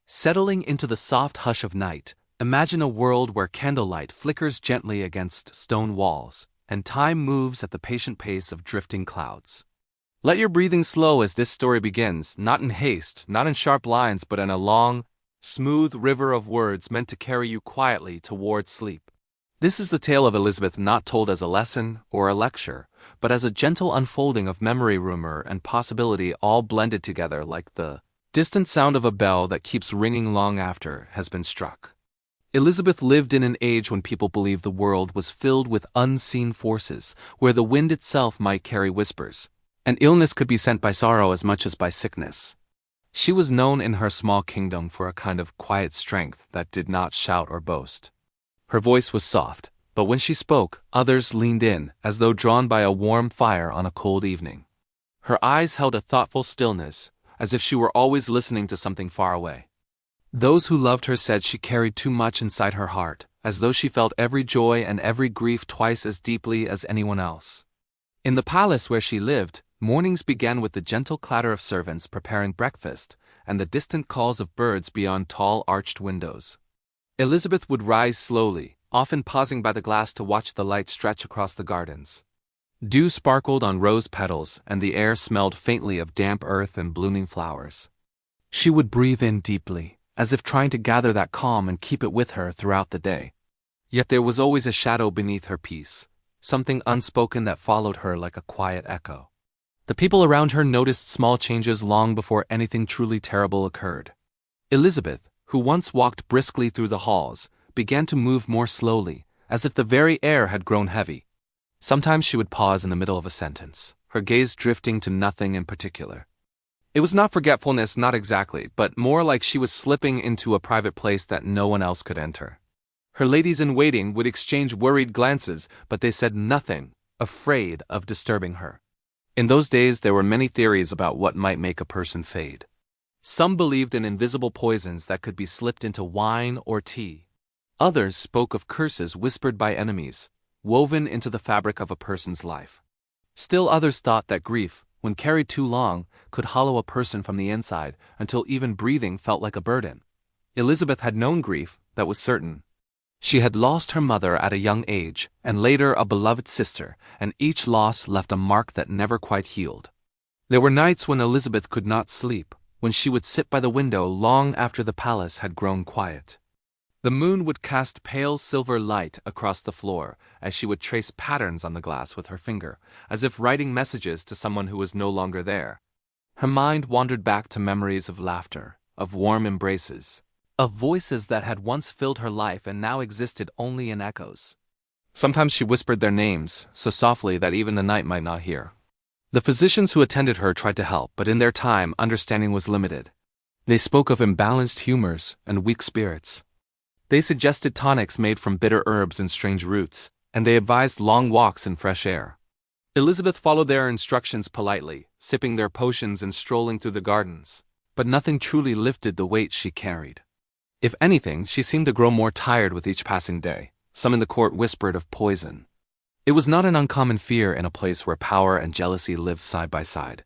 Settling into the soft hush of night, imagine a world where candlelight flickers gently against stone walls, and time moves at the patient pace of drifting clouds. Let your breathing slow as this story begins, not in haste, not in sharp lines, but in a long, smooth river of words meant to carry you quietly toward sleep. This is the tale of Elizabeth, not told as a lesson or a lecture, but as a gentle unfolding of memory, rumor, and possibility, all blended together like the distant sound of a bell that keeps ringing long after has been struck. Elizabeth lived in an age when people believed the world was filled with unseen forces, where the wind itself might carry whispers, and illness could be sent by sorrow as much as by sickness. She was known in her small kingdom for a kind of quiet strength that did not shout or boast. Her voice was soft, but when she spoke, others leaned in, as though drawn by a warm fire on a cold evening. Her eyes held a thoughtful stillness, as if she were always listening to something far away. Those who loved her said she carried too much inside her heart, as though she felt every joy and every grief twice as deeply as anyone else. In the palace where she lived, mornings began with the gentle clatter of servants preparing breakfast and the distant calls of birds beyond tall arched windows. Elizabeth would rise slowly, often pausing by the glass to watch the light stretch across the gardens. Dew sparkled on rose petals, and the air smelled faintly of damp earth and blooming flowers. She would breathe in deeply, as if trying to gather that calm and keep it with her throughout the day. Yet there was always a shadow beneath her peace, something unspoken that followed her like a quiet echo. The people around her noticed small changes long before anything truly terrible occurred. Elizabeth, who once walked briskly through the halls, began to move more slowly, as if the very air had grown heavy. Sometimes she would pause in the middle of a sentence, her gaze drifting to nothing in particular. It was not forgetfulness, not exactly, but more like she was slipping into a private place that no one else could enter. Her ladies-in-waiting would exchange worried glances, but they said nothing, afraid of disturbing her. In those days there were many theories about what might make a person fade. Some believed in invisible poisons that could be slipped into wine or tea. Others spoke of curses whispered by enemies, woven into the fabric of a person's life. Still others thought that grief, when carried too long, could hollow a person from the inside until even breathing felt like a burden. Elizabeth had known grief, that was certain. She had lost her mother at a young age, and later a beloved sister, and each loss left a mark that never quite healed. There were nights when Elizabeth could not sleep, when she would sit by the window long after the palace had grown quiet. The moon would cast pale silver light across the floor as she would trace patterns on the glass with her finger, as if writing messages to someone who was no longer there. Her mind wandered back to memories of laughter, of warm embraces, of voices that had once filled her life and now existed only in echoes. Sometimes she whispered their names, so softly that even the night might not hear. The physicians who attended her tried to help, but in their time, understanding was limited. They spoke of imbalanced humors and weak spirits. They suggested tonics made from bitter herbs and strange roots, and they advised long walks in fresh air. Elizabeth followed their instructions politely, sipping their potions and strolling through the gardens, but nothing truly lifted the weight she carried. If anything, she seemed to grow more tired with each passing day. Some in the court whispered of poison. It was not an uncommon fear in a place where power and jealousy lived side by side.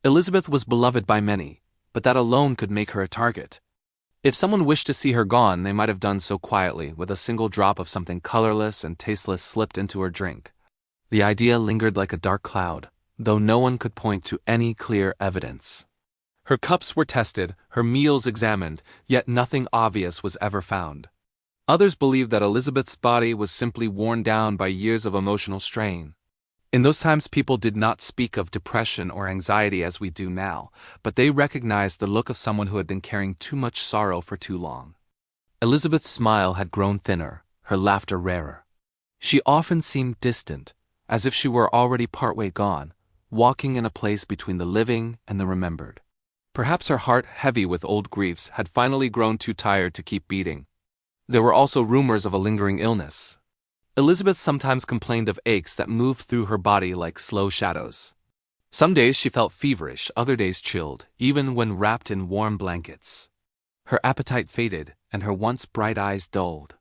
Elizabeth was beloved by many, but that alone could make her a target. If someone wished to see her gone, they might have done so quietly, with a single drop of something colorless and tasteless slipped into her drink. The idea lingered like a dark cloud, though no one could point to any clear evidence. Her cups were tested, her meals examined, yet nothing obvious was ever found. Others believed that Elizabeth's body was simply worn down by years of emotional strain. In those times people did not speak of depression or anxiety as we do now, but they recognized the look of someone who had been carrying too much sorrow for too long. Elizabeth's smile had grown thinner, her laughter rarer. She often seemed distant, as if she were already partway gone, walking in a place between the living and the remembered. Perhaps her heart, heavy with old griefs, had finally grown too tired to keep beating. There were also rumors of a lingering illness. Elizabeth sometimes complained of aches that moved through her body like slow shadows. Some days she felt feverish, other days chilled, even when wrapped in warm blankets. Her appetite faded, and her once bright eyes dulled.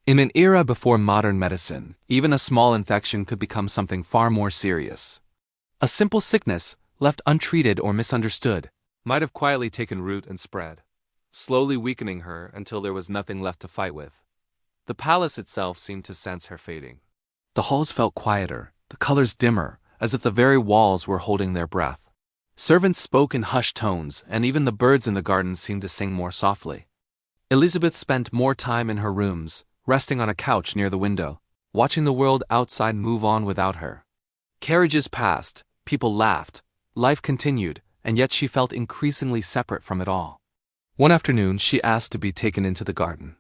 In an era before modern medicine, even a small infection could become something far more serious. A simple sickness, left untreated or misunderstood, might have quietly taken root and spread. slowly weakening her until there was nothing left to fight with. The palace itself seemed to sense her fading. The halls felt quieter, the colors dimmer, as if the very walls were holding their breath. Servants spoke in hushed tones, and even the birds in the garden seemed to sing more softly. Elizabeth spent more time in her rooms, resting on a couch near the window, watching the world outside move on without her. Carriages passed, people laughed, life continued, and yet she felt increasingly separate from it all. One afternoon she asked to be taken into the garden.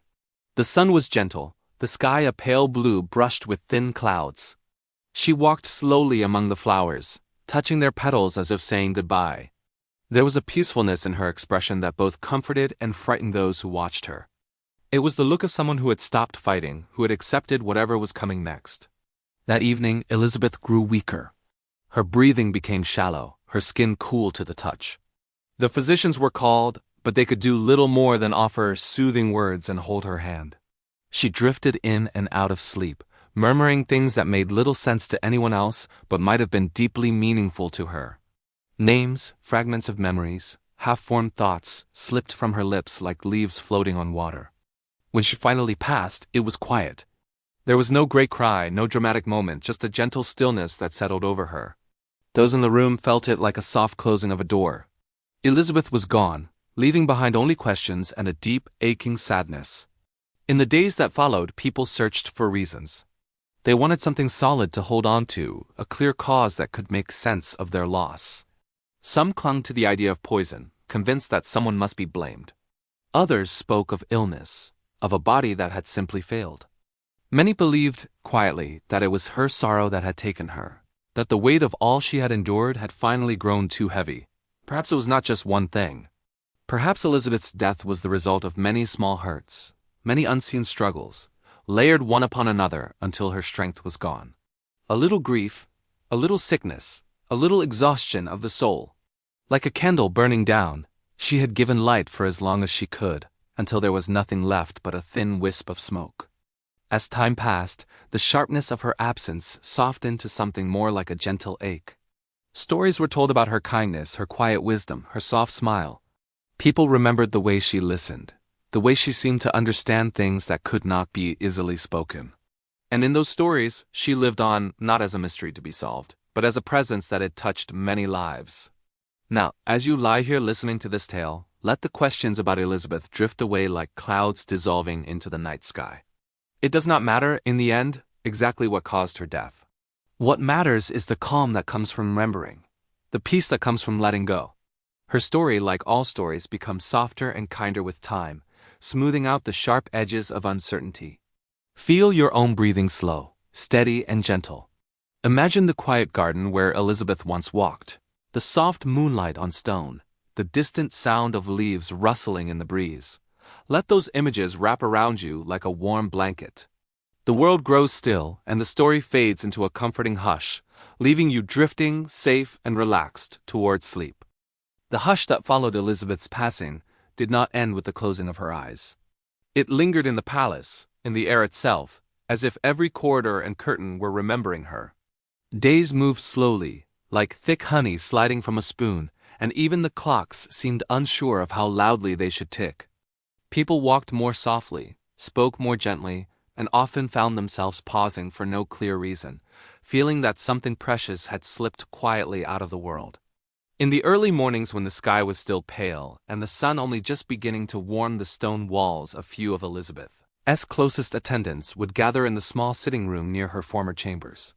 The sun was gentle, the sky a pale blue brushed with thin clouds. She walked slowly among the flowers, touching their petals as if saying goodbye. There was a peacefulness in her expression that both comforted and frightened those who watched her. It was the look of someone who had stopped fighting, who had accepted whatever was coming next. That evening, Elizabeth grew weaker. Her breathing became shallow, her skin cool to the touch. The physicians were called, but they could do little more than offer soothing words and hold her hand. She drifted in and out of sleep, murmuring things that made little sense to anyone else but might have been deeply meaningful to her. Names, fragments of memories, half-formed thoughts slipped from her lips like leaves floating on water. When she finally passed, it was quiet. There was no great cry, no dramatic moment, just a gentle stillness that settled over her. Those in the room felt it like a soft closing of a door. Elizabeth was gone, leaving behind only questions and a deep, aching sadness. In the days that followed, people searched for reasons. They wanted something solid to hold on to, a clear cause that could make sense of their loss. Some clung to the idea of poison, convinced that someone must be blamed. Others spoke of illness, of a body that had simply failed. Many believed, quietly, that it was her sorrow that had taken her, that the weight of all she had endured had finally grown too heavy. Perhaps it was not just one thing. Perhaps Elizabeth's death was the result of many small hurts, many unseen struggles, layered one upon another until her strength was gone. A little grief, a little sickness, a little exhaustion of the soul. Like a candle burning down, she had given light for as long as she could, until there was nothing left but a thin wisp of smoke. As time passed, the sharpness of her absence softened to something more like a gentle ache. Stories were told about her kindness, her quiet wisdom, her soft smile. People remembered the way she listened, the way she seemed to understand things that could not be easily spoken. And in those stories, she lived on not as a mystery to be solved, but as a presence that had touched many lives. Now, as you lie here listening to this tale, let the questions about Elizabeth drift away like clouds dissolving into the night sky. It does not matter, in the end, exactly what caused her death. What matters is the calm that comes from remembering, the peace that comes from letting go. Her story, like all stories, becomes softer and kinder with time, smoothing out the sharp edges of uncertainty. Feel your own breathing slow, steady, and gentle. Imagine the quiet garden where Elizabeth once walked, the soft moonlight on stone, the distant sound of leaves rustling in the breeze. Let those images wrap around you like a warm blanket. The world grows still, and the story fades into a comforting hush, leaving you drifting, safe, and relaxed towards sleep. The hush that followed Elizabeth's passing did not end with the closing of her eyes. It lingered in the palace, in the air itself, as if every corridor and curtain were remembering her. Days moved slowly, like thick honey sliding from a spoon, and even the clocks seemed unsure of how loudly they should tick. People walked more softly, spoke more gently, and often found themselves pausing for no clear reason, feeling that something precious had slipped quietly out of the world. In the early mornings when the sky was still pale and the sun only just beginning to warm the stone walls, a few of Elizabeth's closest attendants would gather in the small sitting room near her former chambers.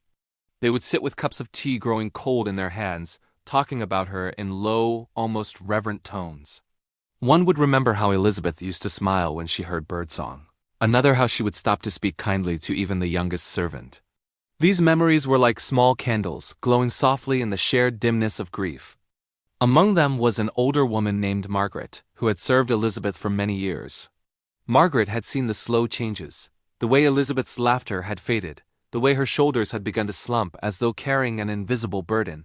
They would sit with cups of tea growing cold in their hands, talking about her in low, almost reverent tones. One would remember how Elizabeth used to smile when she heard birdsong. Another how she would stop to speak kindly to even the youngest servant. These memories were like small candles, glowing softly in the shared dimness of grief. Among them was an older woman named Margaret, who had served Elizabeth for many years. Margaret had seen the slow changes, the way Elizabeth's laughter had faded, the way her shoulders had begun to slump as though carrying an invisible burden.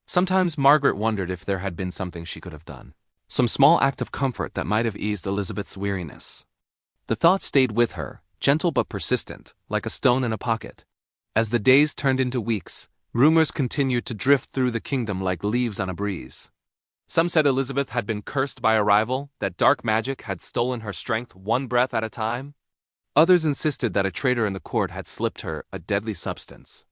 Sometimes Margaret wondered if there had been something she could have done, some small act of comfort that might have eased Elizabeth's weariness. The thought stayed with her, gentle but persistent, like a stone in a pocket. As the days turned into weeks, rumors continued to drift through the kingdom like leaves on a breeze. Some said Elizabeth had been cursed by a rival, that dark magic had stolen her strength one breath at a time. Others insisted that a traitor in the court had slipped her a deadly substance.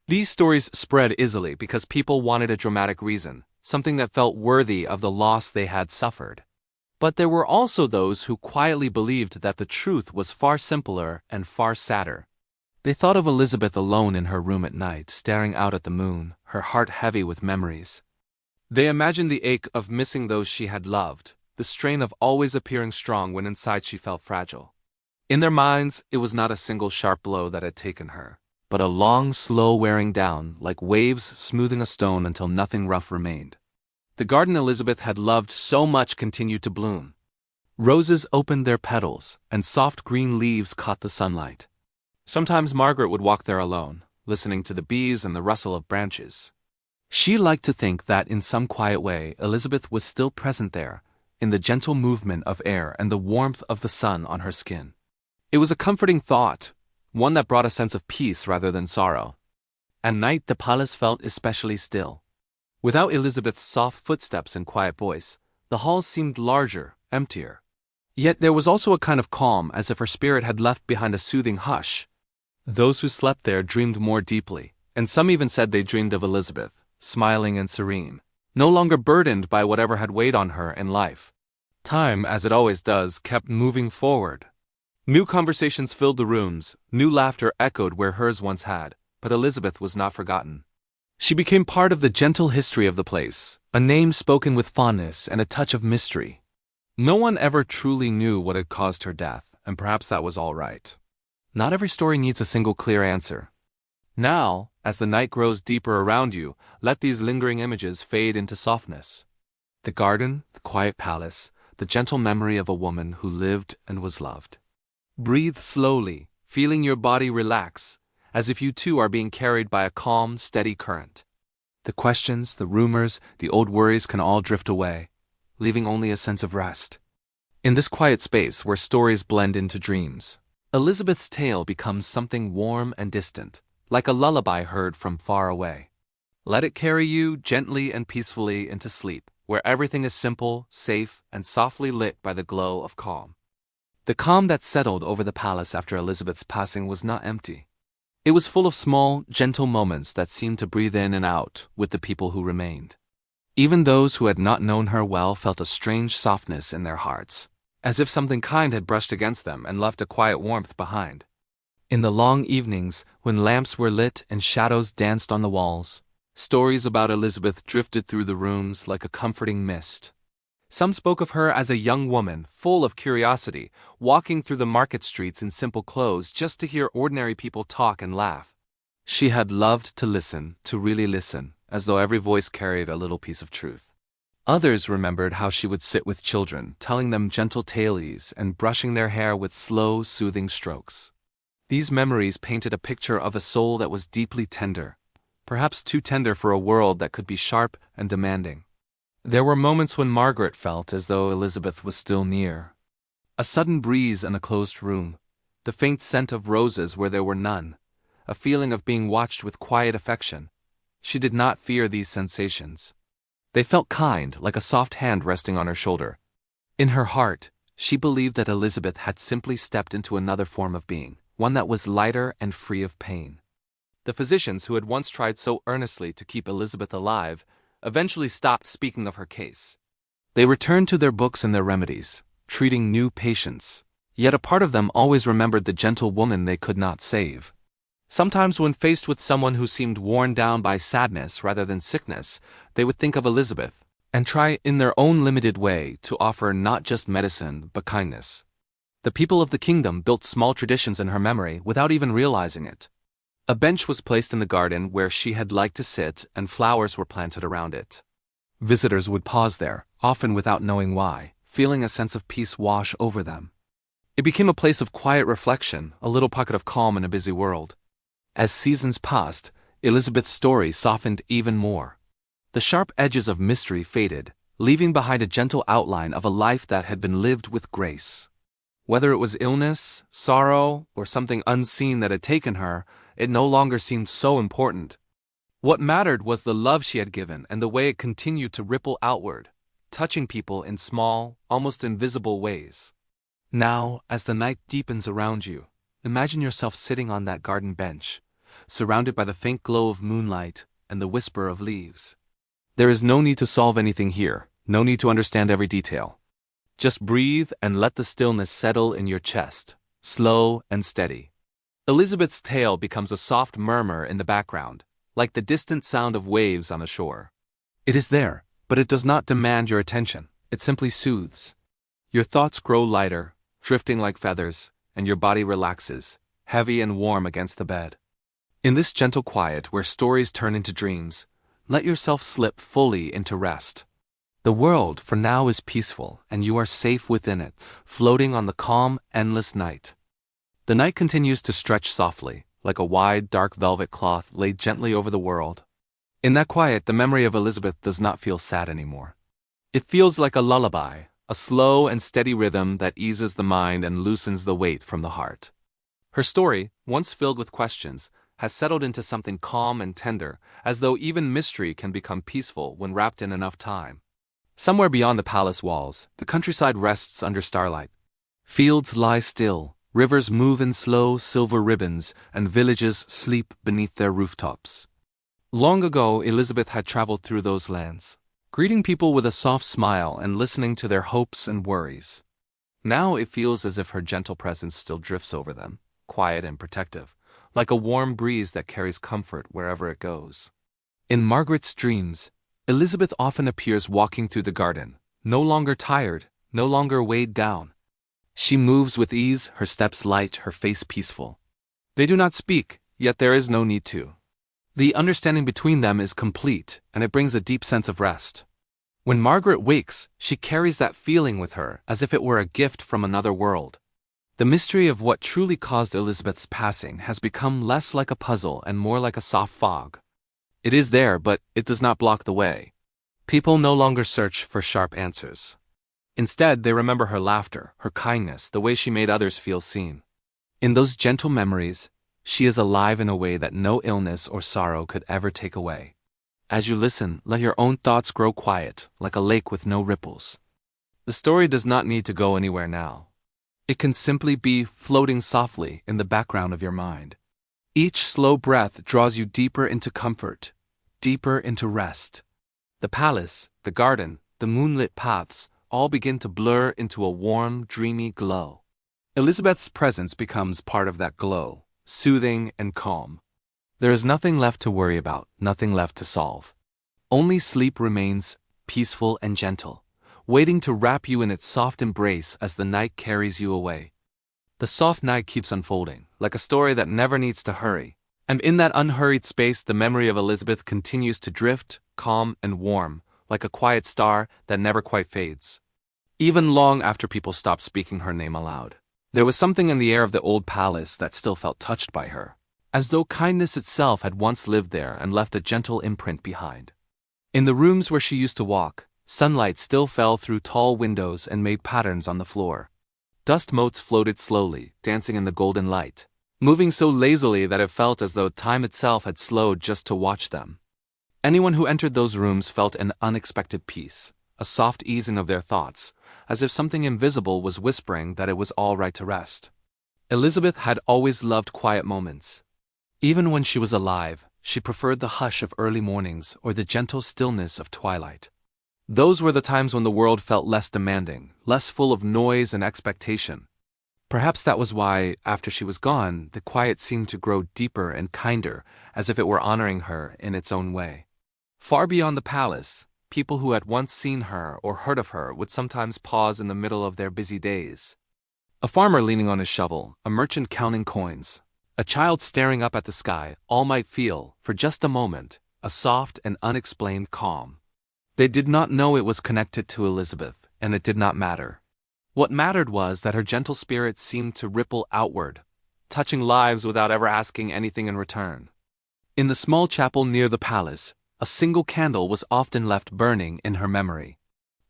These stories spread easily because people wanted a dramatic reason, something that felt worthy of the loss they had suffered. But there were also those who quietly believed that the truth was far simpler and far sadder. They thought of Elizabeth alone in her room at night, staring out at the moon, her heart heavy with memories. They imagined the ache of missing those she had loved, the strain of always appearing strong when inside she felt fragile. In their minds, it was not a single sharp blow that had taken her, but a long, slow wearing down, like waves smoothing a stone until nothing rough remained. The garden Elizabeth had loved so much continued to bloom. Roses opened their petals, and soft green leaves caught the sunlight. Sometimes Margaret would walk there alone, listening to the bees and the rustle of branches. She liked to think that in some quiet way Elizabeth was still present there, in the gentle movement of air and the warmth of the sun on her skin. It was a comforting thought, one that brought a sense of peace rather than sorrow. At night the palace felt especially still. Without Elizabeth's soft footsteps and quiet voice, the halls seemed larger, emptier. Yet there was also a kind of calm, as if her spirit had left behind a soothing hush. Those who slept there dreamed more deeply, and some even said they dreamed of Elizabeth, smiling and serene, no longer burdened by whatever had weighed on her in life. Time, as it always does, kept moving forward. New conversations filled the rooms, new laughter echoed where hers once had, but Elizabeth was not forgotten. She became part of the gentle history of the place, a name spoken with fondness and a touch of mystery. No one ever truly knew what had caused her death, and perhaps that was all right. Not every story needs a single clear answer. Now, as the night grows deeper around you, let these lingering images fade into softness. The garden, the quiet palace, the gentle memory of a woman who lived and was loved. Breathe slowly, feeling your body relax, as if you too are being carried by a calm, steady current. The questions, the rumors, the old worries can all drift away, leaving only a sense of rest. In this quiet space where stories blend into dreams, Elizabeth's tale becomes something warm and distant, like a lullaby heard from far away. Let it carry you gently and peacefully into sleep, where everything is simple, safe, and softly lit by the glow of calm. The calm that settled over the palace after Elizabeth's passing was not empty. It was full of small, gentle moments that seemed to breathe in and out with the people who remained. Even those who had not known her well felt a strange softness in their hearts, as if something kind had brushed against them and left a quiet warmth behind. In the long evenings, when lamps were lit and shadows danced on the walls, stories about Elizabeth drifted through the rooms like a comforting mist. Some spoke of her as a young woman, full of curiosity, walking through the market streets in simple clothes just to hear ordinary people talk and laugh. She had loved to listen, to really listen, as though every voice carried a little piece of truth. Others remembered how she would sit with children, telling them gentle tales and brushing their hair with slow, soothing strokes. These memories painted a picture of a soul that was deeply tender, perhaps too tender for a world that could be sharp and demanding. There were moments when Margaret felt as though Elizabeth was still near. A sudden breeze in a closed room, the faint scent of roses where there were none, a feeling of being watched with quiet affection. She did not fear these sensations. They felt kind, like a soft hand resting on her shoulder. In her heart, she believed that Elizabeth had simply stepped into another form of being, one that was lighter and free of pain. The physicians who had once tried so earnestly to keep Elizabeth alive eventually stopped speaking of her case. They returned to their books and their remedies, treating new patients, yet a part of them always remembered the gentle woman they could not save. Sometimes when faced with someone who seemed worn down by sadness rather than sickness, they would think of Elizabeth, and try in their own limited way to offer not just medicine but kindness. The people of the kingdom built small traditions in her memory without even realizing it. A bench was placed in the garden where she had liked to sit, and flowers were planted around it. Visitors would pause there, often without knowing why, feeling a sense of peace wash over them. It became a place of quiet reflection, a little pocket of calm in a busy world. As seasons passed, Elizabeth's story softened even more. The sharp edges of mystery faded, leaving behind a gentle outline of a life that had been lived with grace. Whether it was illness, sorrow, or something unseen that had taken her, it no longer seemed so important. What mattered was the love she had given and the way it continued to ripple outward, touching people in small, almost invisible ways. Now, as the night deepens around you, imagine yourself sitting on that garden bench, surrounded by the faint glow of moonlight and the whisper of leaves. There is no need to solve anything here, no need to understand every detail. Just breathe and let the stillness settle in your chest, slow and steady. Elizabeth's tale becomes a soft murmur in the background, like the distant sound of waves on a shore. It is there, but it does not demand your attention, it simply soothes. Your thoughts grow lighter, drifting like feathers, and your body relaxes, heavy and warm against the bed. In this gentle quiet where stories turn into dreams, let yourself slip fully into rest. The world for now is peaceful, and you are safe within it, floating on the calm, endless night. The night continues to stretch softly, like a wide, dark velvet cloth laid gently over the world. In that quiet, the memory of Elizabeth does not feel sad anymore. It feels like a lullaby, a slow and steady rhythm that eases the mind and loosens the weight from the heart. Her story, once filled with questions, has settled into something calm and tender, as though even mystery can become peaceful when wrapped in enough time. Somewhere beyond the palace walls, the countryside rests under starlight. Fields lie still, rivers move in slow silver ribbons, and villages sleep beneath their rooftops. Long ago, Elizabeth had traveled through those lands, greeting people with a soft smile and listening to their hopes and worries. Now it feels as if her gentle presence still drifts over them, quiet and protective, like a warm breeze that carries comfort wherever it goes. In Margaret's dreams, Elizabeth often appears walking through the garden, no longer tired, no longer weighed down. She moves with ease, her steps light, her face peaceful. They do not speak, yet there is no need to. The understanding between them is complete, and it brings a deep sense of rest. When Margaret wakes, she carries that feeling with her as if it were a gift from another world. The mystery of what truly caused Elizabeth's passing has become less like a puzzle and more like a soft fog. It is there, but it does not block the way. People no longer search for sharp answers. Instead, they remember her laughter, her kindness, the way she made others feel seen. In those gentle memories, she is alive in a way that no illness or sorrow could ever take away. As you listen, let your own thoughts grow quiet, like a lake with no ripples. The story does not need to go anywhere now. It can simply be floating softly in the background of your mind. Each slow breath draws you deeper into comfort, deeper into rest. The palace, the garden, the moonlit paths all begin to blur into a warm, dreamy glow. Elizabeth's presence becomes part of that glow, soothing and calm. There is nothing left to worry about, nothing left to solve. Only sleep remains, peaceful and gentle, waiting to wrap you in its soft embrace as the night carries you away. The soft night keeps unfolding, like a story that never needs to hurry, and in that unhurried space the memory of Elizabeth continues to drift, calm and warm, like a quiet star that never quite fades. Even long after people stopped speaking her name aloud, there was something in the air of the old palace that still felt touched by her, as though kindness itself had once lived there and left a gentle imprint behind. In the rooms where she used to walk, sunlight still fell through tall windows and made patterns on the floor. Dust motes floated slowly, dancing in the golden light, moving so lazily that it felt as though time itself had slowed just to watch them. Anyone who entered those rooms felt an unexpected peace, a soft easing of their thoughts, as if something invisible was whispering that it was all right to rest. Elizabeth had always loved quiet moments. Even when she was alive, she preferred the hush of early mornings or the gentle stillness of twilight. Those were the times when the world felt less demanding, less full of noise and expectation. Perhaps that was why, after she was gone, the quiet seemed to grow deeper and kinder, as if it were honoring her in its own way. Far beyond the palace, people who had once seen her or heard of her would sometimes pause in the middle of their busy days. A farmer leaning on his shovel, a merchant counting coins, a child staring up at the sky, all might feel, for just a moment, a soft and unexplained calm. They did not know it was connected to Elizabeth, and it did not matter. What mattered was that her gentle spirit seemed to ripple outward, touching lives without ever asking anything in return. In the small chapel near the palace, a single candle was often left burning in her memory.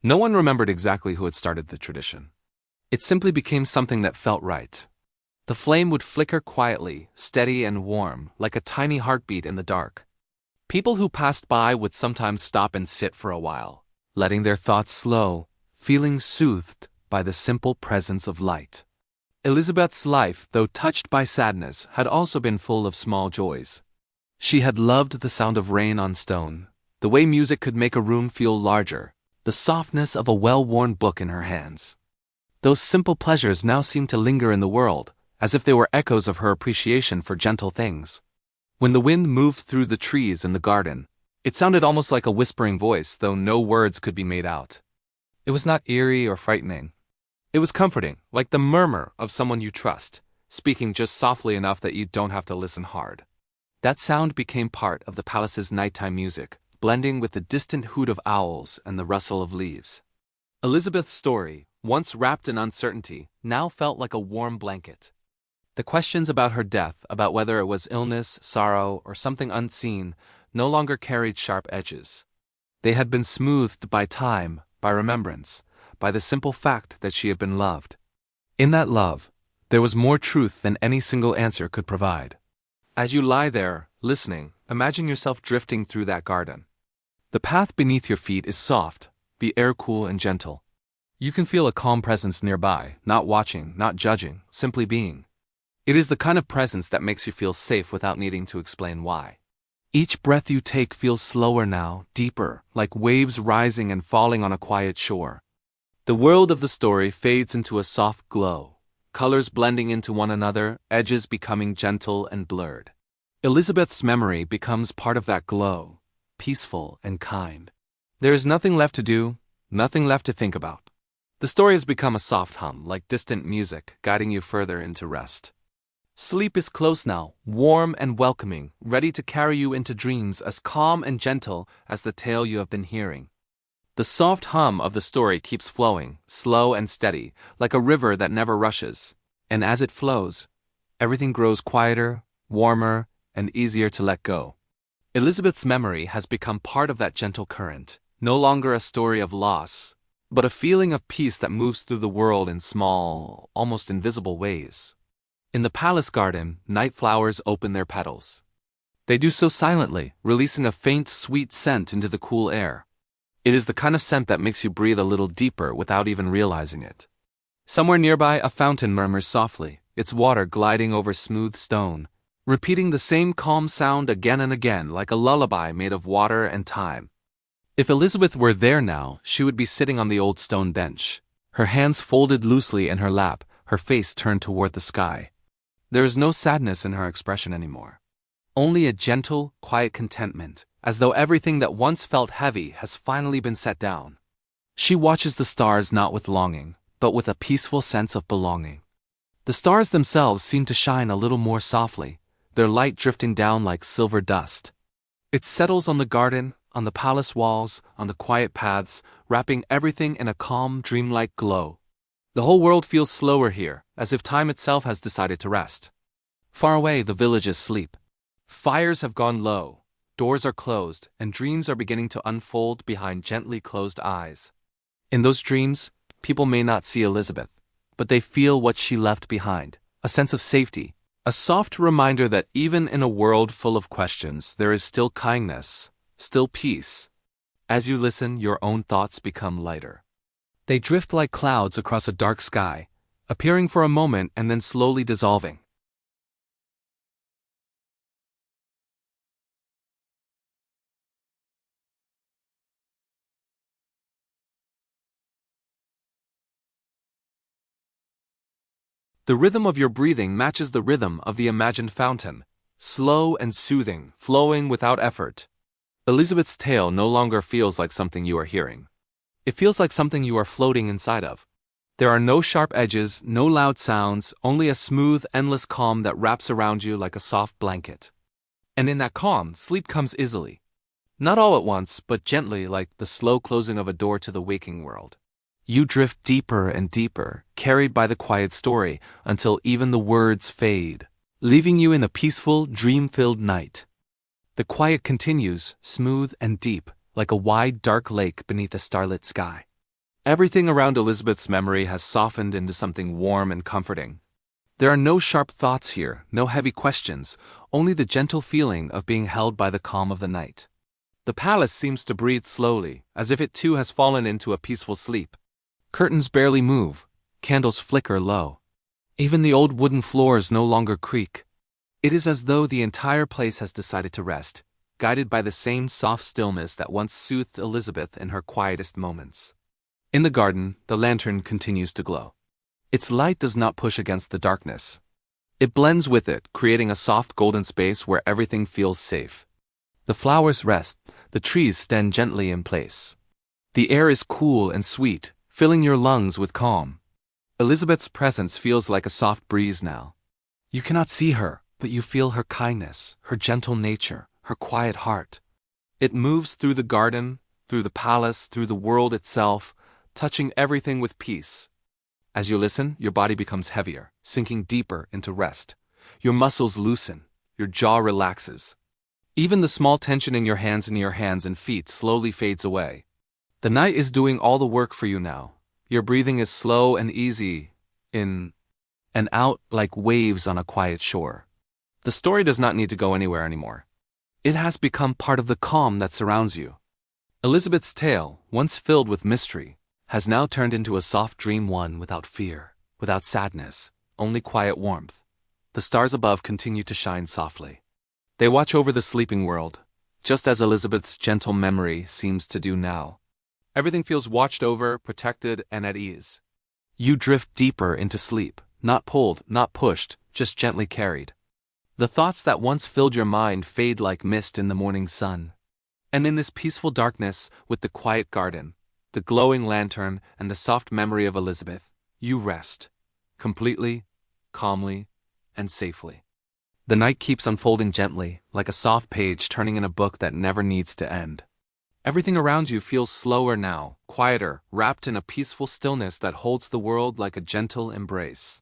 No one remembered exactly who had started the tradition. It simply became something that felt right. The flame would flicker quietly, steady and warm, like a tiny heartbeat in the dark. People who passed by would sometimes stop and sit for a while, letting their thoughts slow, feeling soothed by the simple presence of light. Elizabeth's life, though touched by sadness, had also been full of small joys. She had loved the sound of rain on stone, the way music could make a room feel larger, the softness of a well-worn book in her hands. Those simple pleasures now seemed to linger in the world, as if they were echoes of her appreciation for gentle things. When the wind moved through the trees in the garden, it sounded almost like a whispering voice, though no words could be made out. It was not eerie or frightening. It was comforting, like the murmur of someone you trust, speaking just softly enough that you don't have to listen hard. That sound became part of the palace's nighttime music, blending with the distant hoot of owls and the rustle of leaves. Elizabeth's story, once wrapped in uncertainty, now felt like a warm blanket. The questions about her death, about whether it was illness, sorrow, or something unseen, no longer carried sharp edges. They had been smoothed by time, by remembrance, by the simple fact that she had been loved. In that love, there was more truth than any single answer could provide. As you lie there, listening, imagine yourself drifting through that garden. The path beneath your feet is soft, the air cool and gentle. You can feel a calm presence nearby, not watching, not judging, simply being. It is the kind of presence that makes you feel safe without needing to explain why. Each breath you take feels slower now, deeper, like waves rising and falling on a quiet shore. The world of the story fades into a soft glow, colors blending into one another, edges becoming gentle and blurred. Elizabeth's memory becomes part of that glow, peaceful and kind. There is nothing left to do, nothing left to think about. The story has become a soft hum, like distant music, guiding you further into rest. Sleep is close now, warm and welcoming, ready to carry you into dreams as calm and gentle as the tale you have been hearing. The soft hum of the story keeps flowing, slow and steady, like a river that never rushes. And as it flows, everything grows quieter, warmer, and easier to let go. Elizabeth's memory has become part of that gentle current, no longer a story of loss, but a feeling of peace that moves through the world in small, almost invisible ways. In the palace garden, night flowers open their petals. They do so silently, releasing a faint, sweet scent into the cool air. It is the kind of scent that makes you breathe a little deeper without even realizing it. Somewhere nearby, a fountain murmurs softly, its water gliding over smooth stone, repeating the same calm sound again and again like a lullaby made of water and time. If Elizabeth were there now, she would be sitting on the old stone bench, her hands folded loosely in her lap, her face turned toward the sky. There is no sadness in her expression anymore. Only a gentle, quiet contentment, as though everything that once felt heavy has finally been set down. She watches the stars not with longing, but with a peaceful sense of belonging. The stars themselves seem to shine a little more softly, their light drifting down like silver dust. It settles on the garden, on the palace walls, on the quiet paths, wrapping everything in a calm, dreamlike glow. The whole world feels slower here, as if time itself has decided to rest. Far away, the villages sleep. Fires have gone low, doors are closed, and dreams are beginning to unfold behind gently closed eyes. In those dreams, people may not see Elizabeth, but they feel what she left behind, a sense of safety, a soft reminder that even in a world full of questions, there is still kindness, still peace. As you listen, your own thoughts become lighter. They drift like clouds across a dark sky, appearing for a moment and then slowly dissolving. The rhythm of your breathing matches the rhythm of the imagined fountain, slow and soothing, flowing without effort. Elizabeth's tale no longer feels like something you are hearing. It feels like something you are floating inside of. There are no sharp edges, no loud sounds, only a smooth, endless calm that wraps around you like a soft blanket. And in that calm, sleep comes easily. Not all at once, but gently, like the slow closing of a door to the waking world. You drift deeper and deeper, carried by the quiet story, until even the words fade, leaving you in a peaceful, dream-filled night. The quiet continues, smooth and deep, like a wide, dark lake beneath a starlit sky. Everything around Elizabeth's memory has softened into something warm and comforting. There are no sharp thoughts here, no heavy questions, only the gentle feeling of being held by the calm of the night. The palace seems to breathe slowly, as if it too has fallen into a peaceful sleep. Curtains barely move, candles flicker low. Even the old wooden floors no longer creak. It is as though the entire place has decided to rest, guided by the same soft stillness that once soothed Elizabeth in her quietest moments. In the garden, the lantern continues to glow. Its light does not push against the darkness. It blends with it, creating a soft golden space where everything feels safe. The flowers rest, the trees stand gently in place. The air is cool and sweet, filling your lungs with calm. Elizabeth's presence feels like a soft breeze now. You cannot see her, but you feel her kindness, her gentle nature, her quiet heart. It moves through the garden, through the palace, through the world itself, touching everything with peace. As you listen, your body becomes heavier, sinking deeper into rest. Your muscles loosen, your jaw relaxes. Even the small tension in your hands and feet slowly fades away. The night is doing all the work for you now. Your breathing is slow and easy, in and out like waves on a quiet shore. The story does not need to go anywhere anymore. It has become part of the calm that surrounds you. Elizabeth's tale, once filled with mystery, has now turned into a soft dream, one without fear, without sadness, only quiet warmth. The stars above continue to shine softly. They watch over the sleeping world, just as Elizabeth's gentle memory seems to do now. Everything feels watched over, protected, and at ease. You drift deeper into sleep, not pulled, not pushed, just gently carried. The thoughts that once filled your mind fade like mist in the morning sun. And in this peaceful darkness, with the quiet garden, the glowing lantern, and the soft memory of Elizabeth, you rest, completely, calmly, and safely. The night keeps unfolding gently, like a soft page turning in a book that never needs to end. Everything around you feels slower now, quieter, wrapped in a peaceful stillness that holds the world like a gentle embrace.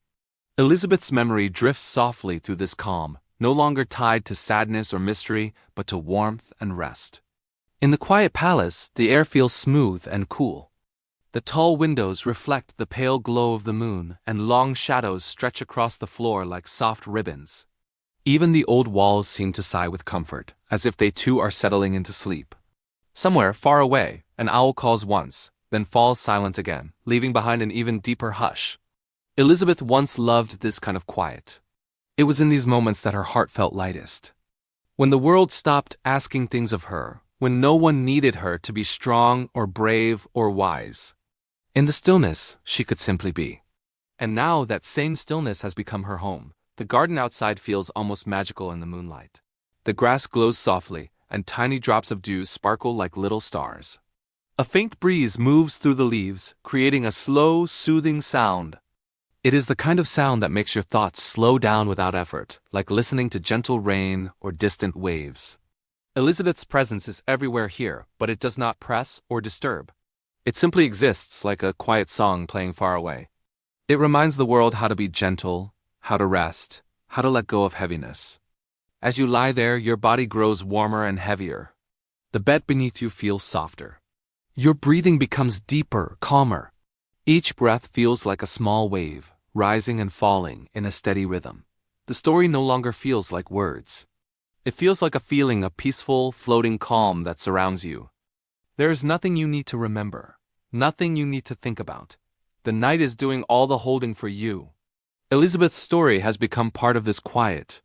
Elizabeth's memory drifts softly through this calm, no longer tied to sadness or mystery, but to warmth and rest. In the quiet palace, the air feels smooth and cool. The tall windows reflect the pale glow of the moon, and long shadows stretch across the floor like soft ribbons. Even the old walls seem to sigh with comfort, as if they too are settling into sleep. Somewhere far away, an owl calls once, then falls silent again, leaving behind an even deeper hush. Elizabeth once loved this kind of quiet. It was in these moments that her heart felt lightest. When the world stopped asking things of her, when no one needed her to be strong or brave or wise. In the stillness, she could simply be. And now that same stillness has become her home. The garden outside feels almost magical in the moonlight. The grass glows softly, and tiny drops of dew sparkle like little stars. A faint breeze moves through the leaves, creating a slow, soothing sound. It is the kind of sound that makes your thoughts slow down without effort, like listening to gentle rain or distant waves. Elizabeth's presence is everywhere here, but it does not press or disturb. It simply exists like a quiet song playing far away. It reminds the world how to be gentle, how to rest, how to let go of heaviness. As you lie there, your body grows warmer and heavier. The bed beneath you feels softer. Your breathing becomes deeper, calmer. Each breath feels like a small wave, rising and falling in a steady rhythm. The story no longer feels like words. It feels like a feeling, a peaceful, floating calm that surrounds you. There is nothing you need to remember, nothing you need to think about. The night is doing all the holding for you. Elizabeth's story has become part of this quiet.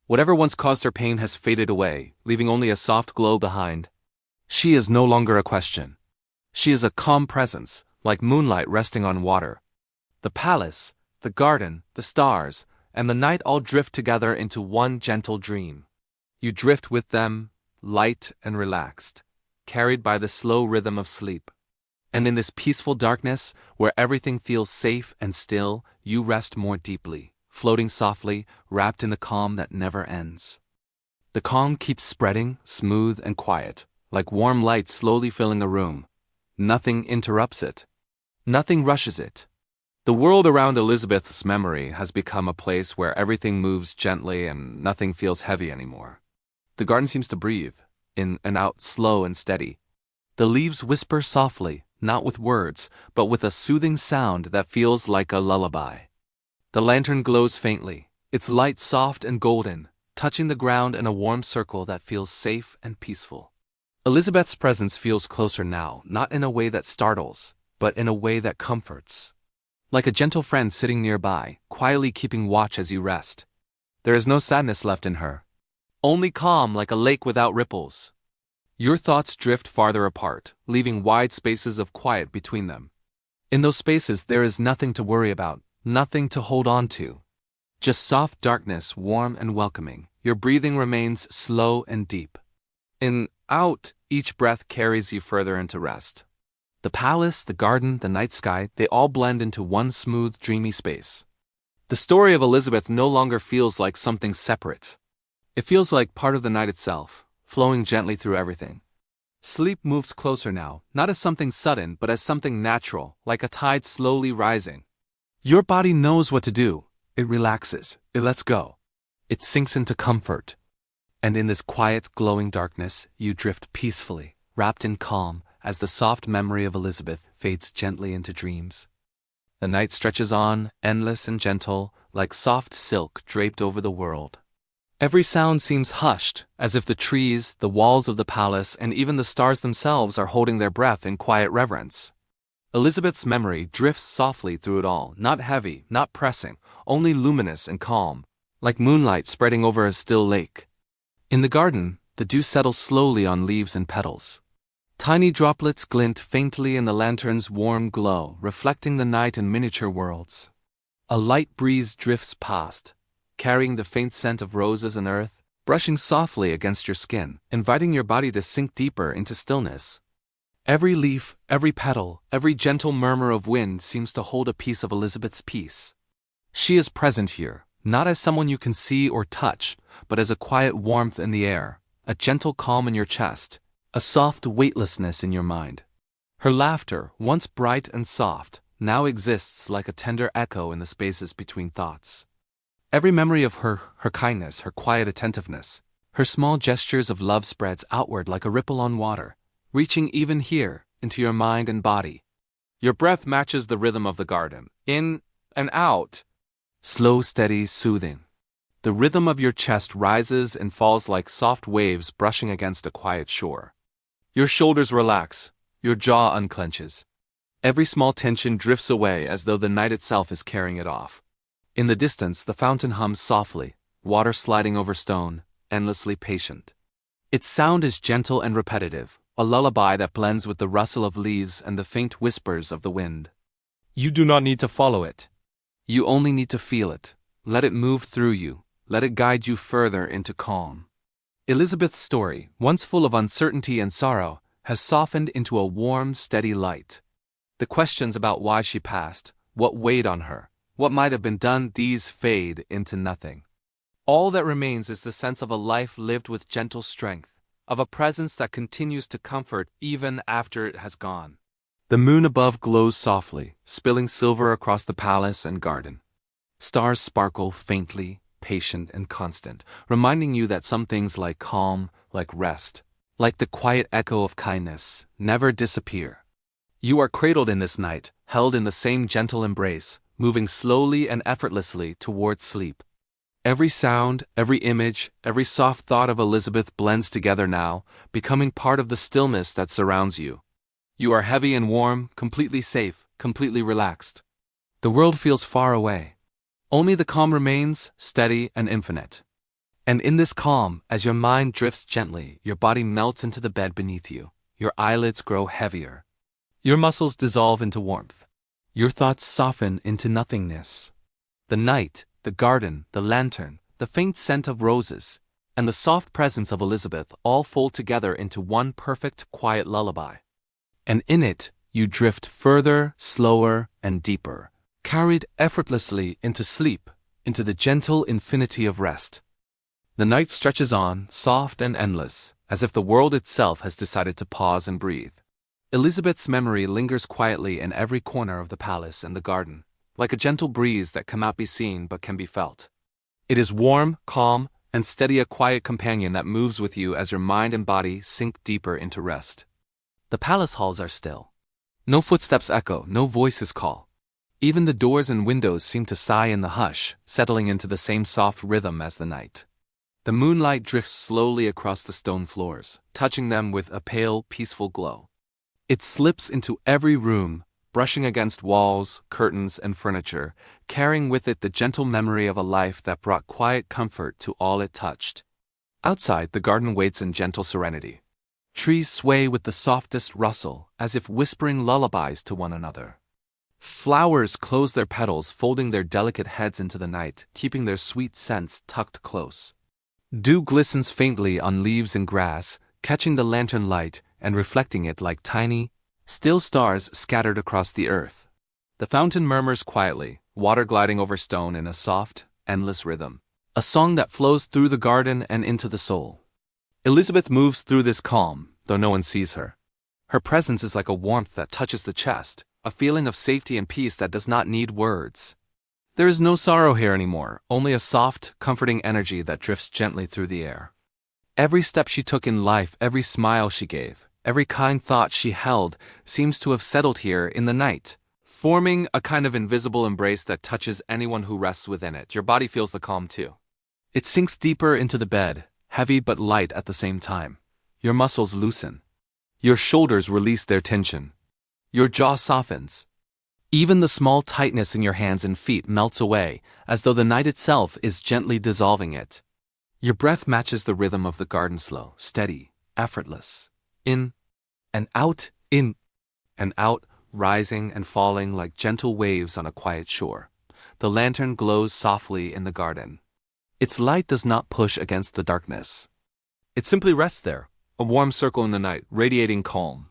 Whatever once caused her pain has faded away, leaving only a soft glow behind. She is no longer a question. She is a calm presence, like moonlight resting on water. The palace, the garden, the stars, and the night all drift together into one gentle dream. You drift with them, light and relaxed, carried by the slow rhythm of sleep. And in this peaceful darkness, where everything feels safe and still, you rest more deeply, floating softly, wrapped in the calm that never ends. The calm keeps spreading, smooth and quiet, like warm light slowly filling a room. Nothing interrupts it. Nothing rushes it. The world around Elizabeth's memory has become a place where everything moves gently and nothing feels heavy anymore. The garden seems to breathe, in and out, slow and steady. The leaves whisper softly, not with words, but with a soothing sound that feels like a lullaby. The lantern glows faintly, its light soft and golden, touching the ground in a warm circle that feels safe and peaceful. Elizabeth's presence feels closer now, not in a way that startles, but in a way that comforts. Like a gentle friend sitting nearby, quietly keeping watch as you rest. There is no sadness left in her. Only calm like a lake without ripples. Your thoughts drift farther apart, leaving wide spaces of quiet between them. In those spaces there is nothing to worry about, nothing to hold on to. Just soft darkness, warm and welcoming. Your breathing remains slow and deep. In, out, each breath carries you further into rest. The palace, the garden, the night sky, they all blend into one smooth, dreamy space. The story of Elizabeth no longer feels like something separate. It feels like part of the night itself, flowing gently through everything. Sleep moves closer now, not as something sudden, but as something natural, like a tide slowly rising. Your body knows what to do. It relaxes, it lets go. It sinks into comfort. And in this quiet, glowing darkness, you drift peacefully, wrapped in calm, as the soft memory of Elizabeth fades gently into dreams. The night stretches on, endless and gentle, like soft silk draped over the world. Every sound seems hushed, as if the trees, the walls of the palace, and even the stars themselves are holding their breath in quiet reverence. Elizabeth's memory drifts softly through it all, not heavy, not pressing, only luminous and calm, like moonlight spreading over a still lake. In the garden, the dew settles slowly on leaves and petals. Tiny droplets glint faintly in the lantern's warm glow, reflecting the night in miniature worlds. A light breeze drifts past, carrying the faint scent of roses and earth, brushing softly against your skin, inviting your body to sink deeper into stillness. Every leaf, every petal, every gentle murmur of wind seems to hold a piece of Elizabeth's peace. She is present here, not as someone you can see or touch, but as a quiet warmth in the air, a gentle calm in your chest, a soft weightlessness in your mind. Her laughter, once bright and soft, now exists like a tender echo in the spaces between thoughts. Every memory of her kindness, her quiet attentiveness, her small gestures of love spreads outward like a ripple on water, reaching even here, into your mind and body. Your breath matches the rhythm of the garden, in and out. Slow, steady, soothing. The rhythm of your chest rises and falls like soft waves brushing against a quiet shore. Your shoulders relax, your jaw unclenches. Every small tension drifts away as though the night itself is carrying it off. In the distance, the fountain hums softly, water sliding over stone, endlessly patient. Its sound is gentle and repetitive, a lullaby that blends with the rustle of leaves and the faint whispers of the wind. You do not need to follow it. You only need to feel it. Let it move through you. Let it guide you further into calm. Elizabeth's story, once full of uncertainty and sorrow, has softened into a warm, steady light. The questions about why she passed, what weighed on her, what might have been done, these fade into nothing. All that remains is the sense of a life lived with gentle strength, of a presence that continues to comfort even after it has gone. The moon above glows softly, spilling silver across the palace and garden. Stars sparkle faintly, patient and constant, reminding you that some things like calm, like rest, like the quiet echo of kindness, never disappear. You are cradled in this night, held in the same gentle embrace, moving slowly and effortlessly towards sleep. Every sound, every image, every soft thought of Elizabeth blends together now, becoming part of the stillness that surrounds you. You are heavy and warm, completely safe, completely relaxed. The world feels far away. Only the calm remains, steady and infinite. And in this calm, as your mind drifts gently, your body melts into the bed beneath you. Your eyelids grow heavier. Your muscles dissolve into warmth. Your thoughts soften into nothingness. The night, the garden, the lantern, the faint scent of roses, and the soft presence of Elizabeth all fold together into one perfect, quiet lullaby. And in it, you drift further, slower, and deeper, carried effortlessly into sleep, into the gentle infinity of rest. The night stretches on, soft and endless, as if the world itself has decided to pause and breathe. Elizabeth's memory lingers quietly in every corner of the palace and the garden, like a gentle breeze that cannot be seen but can be felt. It is warm, calm, and steady, a quiet companion that moves with you as your mind and body sink deeper into rest. The palace halls are still. No footsteps echo, no voices call. Even the doors and windows seem to sigh in the hush, settling into the same soft rhythm as the night. The moonlight drifts slowly across the stone floors, touching them with a pale, peaceful glow. It slips into every room, brushing against walls, curtains, and furniture, carrying with it the gentle memory of a life that brought quiet comfort to all it touched. Outside, the garden waits in gentle serenity. Trees sway with the softest rustle, as if whispering lullabies to one another. Flowers close their petals, folding their delicate heads into the night, keeping their sweet scents tucked close. Dew glistens faintly on leaves and grass, catching the lantern light and reflecting it like tiny, still stars scattered across the earth. The fountain murmurs quietly, water gliding over stone in a soft, endless rhythm. A song that flows through the garden and into the soul. Elizabeth moves through this calm, though no one sees her. Her presence is like a warmth that touches the chest, a feeling of safety and peace that does not need words. There is no sorrow here anymore, only a soft, comforting energy that drifts gently through the air. Every step she took in life, every smile she gave, every kind thought she held, seems to have settled here in the night, forming a kind of invisible embrace that touches anyone who rests within it. Your body feels the calm too. It sinks deeper into the bed, heavy but light at the same time. Your muscles loosen. Your shoulders release their tension. Your jaw softens. Even the small tightness in your hands and feet melts away, as though the night itself is gently dissolving it. Your breath matches the rhythm of the garden, slow, steady, effortless. In and out, rising and falling like gentle waves on a quiet shore. The lantern glows softly in the garden. Its light does not push against the darkness. It simply rests there, a warm circle in the night, radiating calm.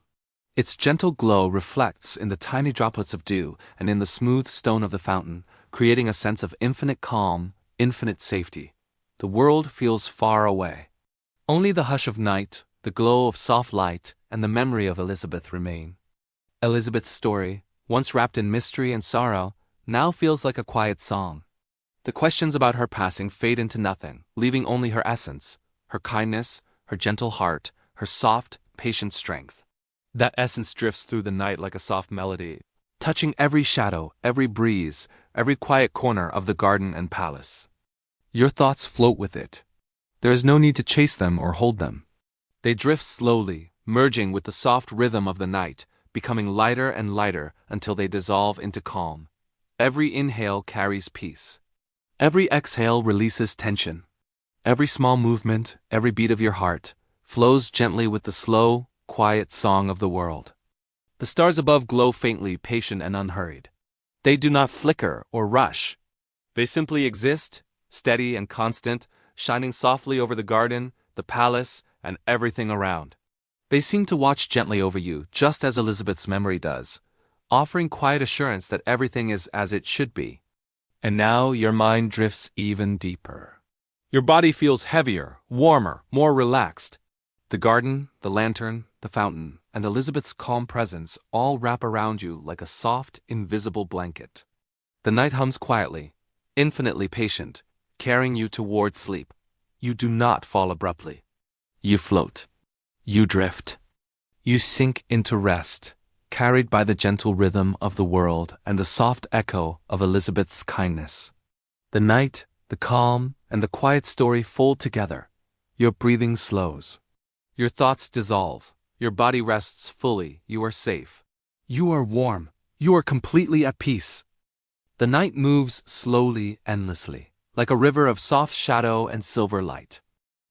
Its gentle glow reflects in the tiny droplets of dew and in the smooth stone of the fountain, creating a sense of infinite calm, infinite safety. The world feels far away. Only the hush of night, the glow of soft light, and the memory of Elizabeth remain. Elizabeth's story, once wrapped in mystery and sorrow, now feels like a quiet song. The questions about her passing fade into nothing, leaving only her essence, her kindness, her gentle heart, her soft, patient strength. That essence drifts through the night like a soft melody, touching every shadow, every breeze, every quiet corner of the garden and palace. Your thoughts float with it. There is no need to chase them or hold them. They drift slowly, merging with the soft rhythm of the night, becoming lighter and lighter until they dissolve into calm. Every inhale carries peace. Every exhale releases tension. Every small movement, every beat of your heart, flows gently with the slow, quiet song of the world. The stars above glow faintly, patient and unhurried. They do not flicker or rush. They simply exist, steady and constant, shining softly over the garden, the palace, and everything around. They seem to watch gently over you, just as Elizabeth's memory does, offering quiet assurance that everything is as it should be. And now your mind drifts even deeper. Your body feels heavier, warmer, more relaxed. The garden, the lantern, the fountain, and Elizabeth's calm presence all wrap around you like a soft, invisible blanket. The night hums quietly, infinitely patient, carrying you toward sleep. You do not fall abruptly. You float. You drift. You sink into rest, carried by the gentle rhythm of the world and the soft echo of Elizabeth's kindness. The night, the calm, and the quiet story fold together. Your breathing slows. Your thoughts dissolve. Your body rests fully. You are safe. You are warm. You are completely at peace. The night moves slowly, endlessly, like a river of soft shadow and silver light.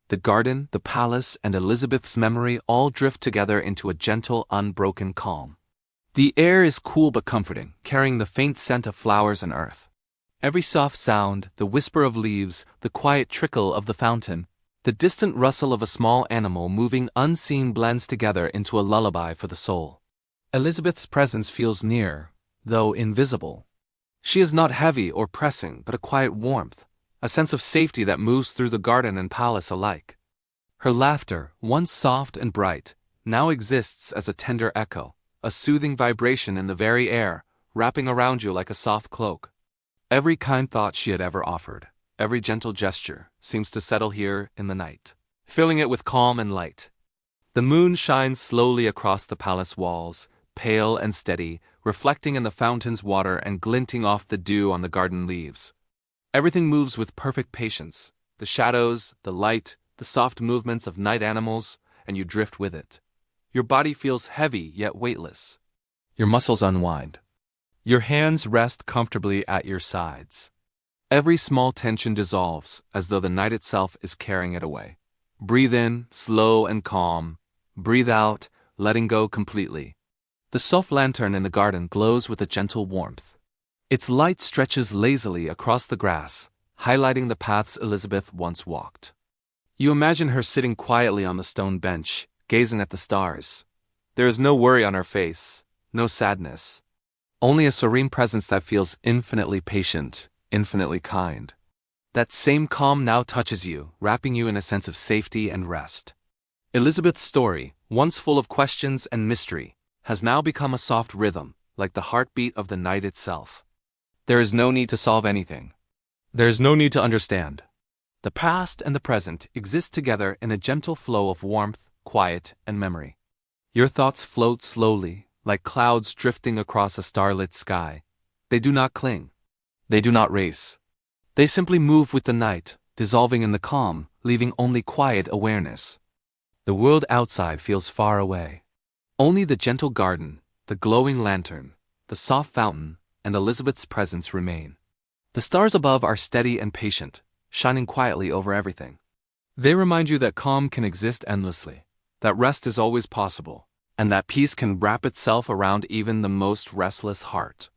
The garden, the palace, and Elizabeth's memory all drift together into a gentle, unbroken calm. The air is cool but comforting, carrying the faint scent of flowers and earth. Every soft sound, the whisper of leaves, the quiet trickle of the fountain, the distant rustle of a small animal moving unseen blends together into a lullaby for the soul. Elizabeth's presence feels near, though invisible. She is not heavy or pressing, but a quiet warmth, a sense of safety that moves through the garden and palace alike. Her laughter, once soft and bright, now exists as a tender echo, a soothing vibration in the very air, wrapping around you like a soft cloak. Every kind thought she had ever offered, every gentle gesture, seems to settle here in the night, filling it with calm and light. The moon shines slowly across the palace walls, pale and steady, reflecting in the fountain's water and glinting off the dew on the garden leaves. Everything moves with perfect patience, The shadows, the light, the soft movements of night animals, and you drift with it. Your body feels heavy yet weightless. Your muscles unwind. Your hands rest comfortably at your sides. Every small tension dissolves as though the night itself is carrying it away. Breathe in, slow and calm. Breathe out, letting go completely. The soft lantern in the garden glows with a gentle warmth. Its light stretches lazily across the grass, highlighting the paths Elizabeth once walked. You imagine her sitting quietly on the stone bench, gazing at the stars. There is no worry on her face, no sadness. Only a serene presence that feels infinitely patient, infinitely kind. That same calm now touches you, wrapping you in a sense of safety and rest. Elizabeth's story, once full of questions and mystery, has now become a soft rhythm, like the heartbeat of the night itself. There is no need to solve anything. There is no need to understand. The past and the present exist together in a gentle flow of warmth, quiet, and memory. Your thoughts float slowly, like clouds drifting across a starlit sky. They do not cling. They do not race. They simply move with the night, dissolving in the calm, leaving only quiet awareness. The world outside feels far away. Only the gentle garden, the glowing lantern, the soft fountain, and Elizabeth's presence remain. The stars above are steady and patient, shining quietly over everything. They remind you that calm can exist endlessly, that rest is always possible, and that peace can wrap itself around even the most restless heart.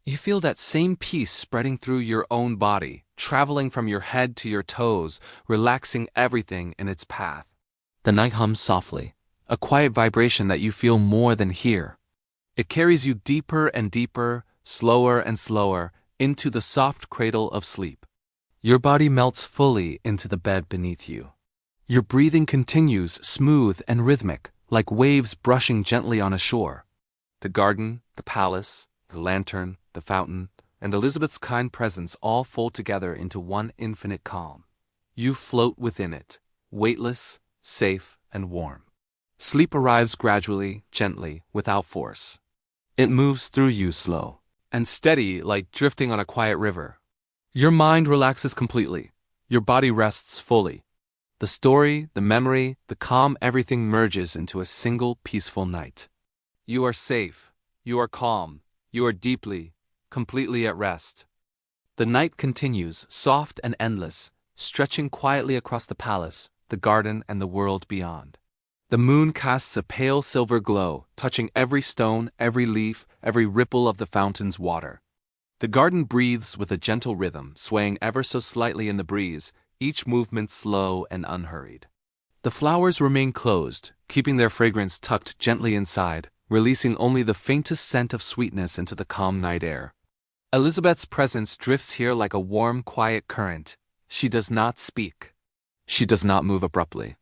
You feel that same peace spreading through your own body, traveling from your head to your toes, relaxing everything in its path. The night hums softly, a quiet vibration that you feel more than hear. It carries you deeper and deeper, slower and slower, into the soft cradle of sleep. Your body melts fully into the bed beneath you. Your breathing continues smooth and rhythmic, like waves brushing gently on a shore. The garden, the palace, the lantern, the fountain, and Elizabeth's kind presence all fold together into one infinite calm. You float within it, weightless, safe, and warm. Sleep arrives gradually, gently, without force. It moves through you slow and steady, like drifting on a quiet river. Your mind relaxes completely. Your body rests fully. The story, the memory, the calm, everything merges into a single peaceful night. You are safe. You are calm. You are deeply, completely at rest. The night continues, soft and endless, stretching quietly across the palace, the garden, and the world beyond. The moon casts a pale silver glow, touching every stone, every leaf, every ripple of the fountain's water. The garden breathes with a gentle rhythm, swaying ever so slightly in the breeze, each movement slow and unhurried. The flowers remain closed, keeping their fragrance tucked gently inside, releasing only the faintest scent of sweetness into the calm night air. Elizabeth's presence drifts here like a warm, quiet current. She does not speak. She does not move abruptly.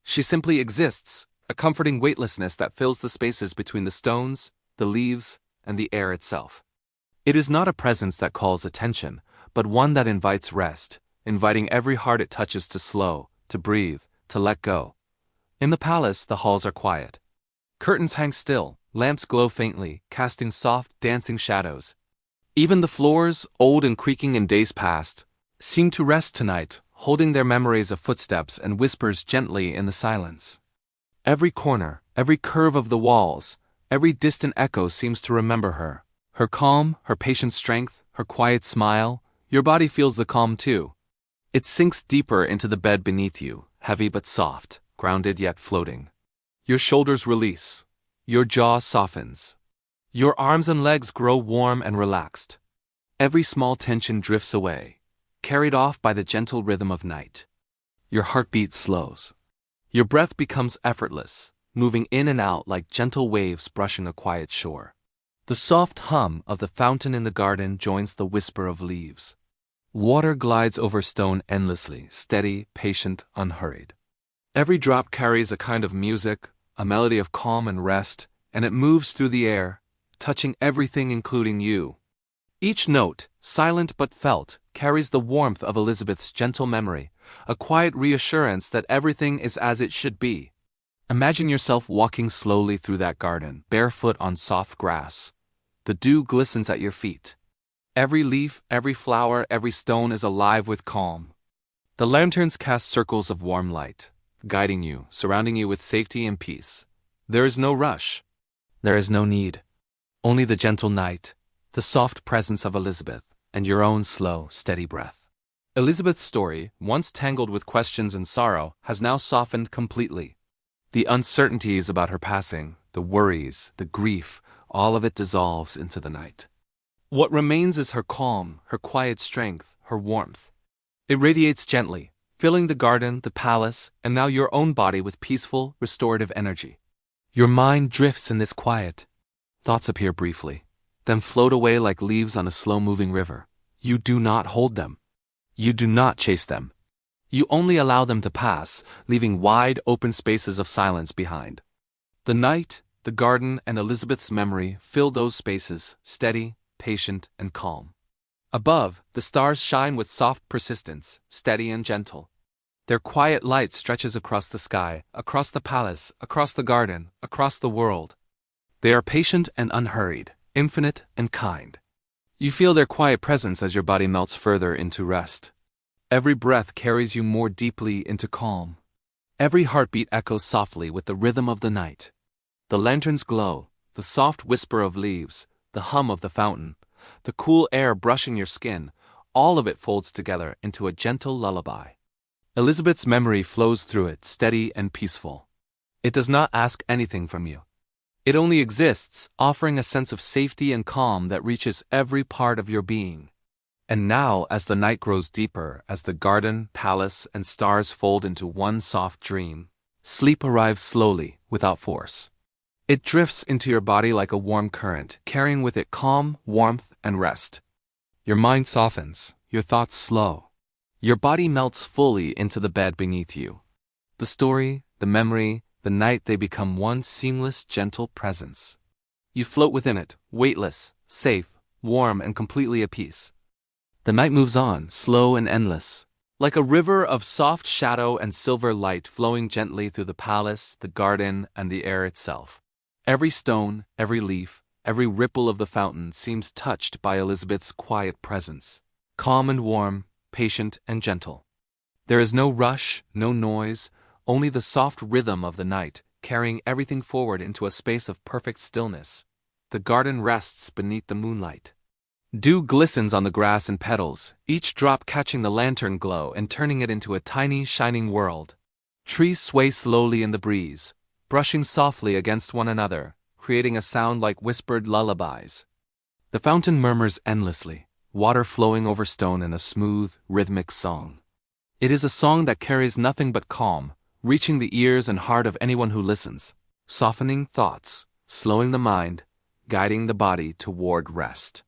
She simply exists, a comforting weightlessness that fills the spaces between the stones, the leaves, and the air itself. It is not a presence that calls attention, but one that invites rest, inviting every heart it touches to slow, to breathe, to let go. In the palace, the halls are quiet. Curtains hang still, lamps glow faintly, casting soft, dancing shadows. Even the floors, old and creaking in days past, seem to rest tonight, holding their memories of footsteps and whispers gently in the silence. Every corner, every curve of the walls, every distant echo seems to remember her. Her calm, her patient strength, her quiet smile. Your body feels the calm too. It sinks deeper into the bed beneath you, heavy but soft, grounded yet floating. Your shoulders release. Your jaw softens. Your arms and legs grow warm and relaxed. Every small tension drifts away, carried off by the gentle rhythm of night. Your heartbeat slows. Your breath becomes effortless, moving in and out like gentle waves brushing a quiet shore. The soft hum of the fountain in the garden joins the whisper of leaves. Water glides over stone endlessly, steady, patient, unhurried. Every drop carries a kind of music, a melody of calm and rest, and it moves through the air, touching everything including you. Each note, silent but felt, carries the warmth of Elizabeth's gentle memory, a quiet reassurance that everything is as it should be. Imagine yourself walking slowly through that garden, barefoot on soft grass. The dew glistens at your feet. Every leaf, every flower, every stone is alive with calm. The lanterns cast circles of warm light, guiding you, surrounding you with safety and peace. There is no rush. There is no need. Only the gentle night, the soft presence of Elizabeth, and your own slow, steady breath. Elizabeth's story, once tangled with questions and sorrow, has now softened completely. The uncertainties about her passing, the worries, the grief, all of it dissolves into the night. What remains is her calm, her quiet strength, her warmth. It radiates gently, filling the garden, the palace, and now your own body with peaceful, restorative energy. Your mind drifts in this quiet. Thoughts appear briefly, then float away like leaves on a slow-moving river. You do not hold them. You do not chase them. You only allow them to pass, leaving wide, open spaces of silence behind. The night, the garden, and Elizabeth's memory fill those spaces, steady, patient, and calm. Above, the stars shine with soft persistence, steady and gentle. Their quiet light stretches across the sky, across the palace, across the garden, across the world. They are patient and unhurried, infinite and kind. You feel their quiet presence as your body melts further into rest. Every breath carries you more deeply into calm. Every heartbeat echoes softly with the rhythm of the night. The lanterns glow, the soft whisper of leaves, the hum of the fountain, the cool air brushing your skin, all of it folds together into a gentle lullaby. Elizabeth's memory flows through it, steady and peaceful. It does not ask anything from you. It only exists, offering a sense of safety and calm that reaches every part of your being. And now, as the night grows deeper, as the garden, palace, and stars fold into one soft dream, sleep arrives slowly, without force. It drifts into your body like a warm current, carrying with it calm, warmth, and rest. Your mind softens, your thoughts slow. Your body melts fully into the bed beneath you. The story, the memory, the night, they become one seamless, gentle presence. You float within it, weightless, safe, warm, and completely at peace. The night moves on, slow and endless, like a river of soft shadow and silver light flowing gently through the palace, the garden, and the air itself. Every stone, every leaf, every ripple of the fountain seems touched by Elizabeth's quiet presence, calm and warm, patient and gentle. There is no rush, no noise, only the soft rhythm of the night, carrying everything forward into a space of perfect stillness. The garden rests beneath the moonlight. Dew glistens on the grass and petals, each drop catching the lantern glow and turning it into a tiny, shining world. Trees sway slowly in the breeze, brushing softly against one another, creating a sound like whispered lullabies. The fountain murmurs endlessly, water flowing over stone in a smooth, rhythmic song. It is a song that carries nothing but calm, reaching the ears and heart of anyone who listens, softening thoughts, slowing the mind, guiding the body toward rest.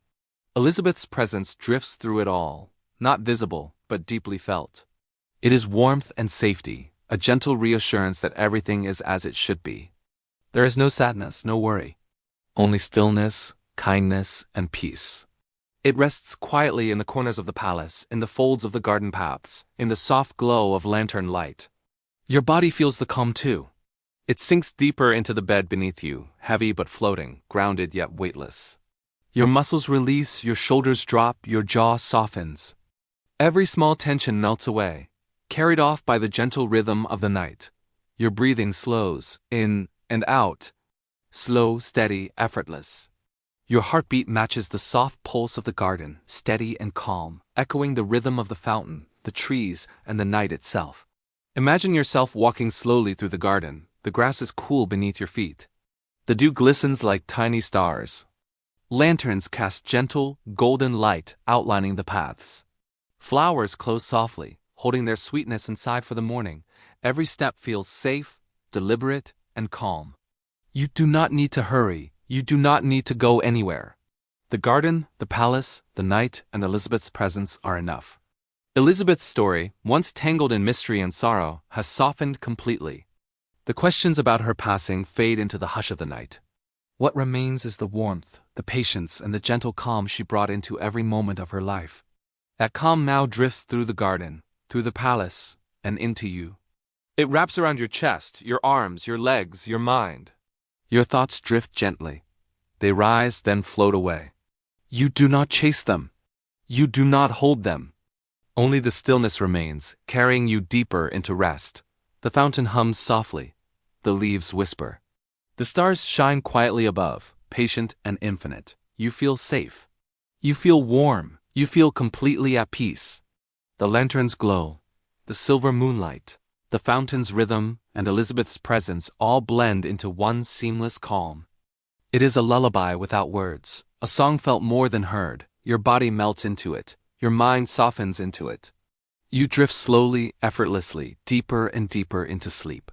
Elizabeth's presence drifts through it all, not visible, but deeply felt. It is warmth and safety, a gentle reassurance that everything is as it should be. There is no sadness, no worry, only stillness, kindness, and peace. It rests quietly in the corners of the palace, in the folds of the garden paths, in the soft glow of lantern light. Your body feels the calm too. It sinks deeper into the bed beneath you, heavy but floating, grounded yet weightless. Your muscles release, your shoulders drop, your jaw softens. Every small tension melts away, carried off by the gentle rhythm of the night. Your breathing slows, in and out, slow, steady, effortless. Your heartbeat matches the soft pulse of the garden, steady and calm, echoing the rhythm of the fountain, the trees, and the night itself. Imagine yourself walking slowly through the garden. The grass is cool beneath your feet. The dew glistens like tiny stars. Lanterns cast gentle, golden light outlining the paths. Flowers close softly, holding their sweetness inside for the morning. Every step feels safe, deliberate, and calm. You do not need to hurry. You do not need to go anywhere. The garden, the palace, the night, and Elizabeth's presence are enough. Elizabeth's story, once tangled in mystery and sorrow, has softened completely. The questions about her passing fade into the hush of the night. What remains is the warmth, the patience, and the gentle calm she brought into every moment of her life. That calm now drifts through the garden, through the palace, and into you. It wraps around your chest, your arms, your legs, your mind. Your thoughts drift gently. They rise, then float away. You do not chase them. You do not hold them. Only the stillness remains, carrying you deeper into rest. The fountain hums softly. The leaves whisper. The stars shine quietly above, patient and infinite. You feel safe. You feel warm. You feel completely at peace. The lanterns glow. The silver moonlight, the fountain's rhythm, and Elizabeth's presence all blend into one seamless calm. It is a lullaby without words, a song felt more than heard. Your body melts into it. Your mind softens into it. You drift slowly, effortlessly, deeper and deeper into sleep.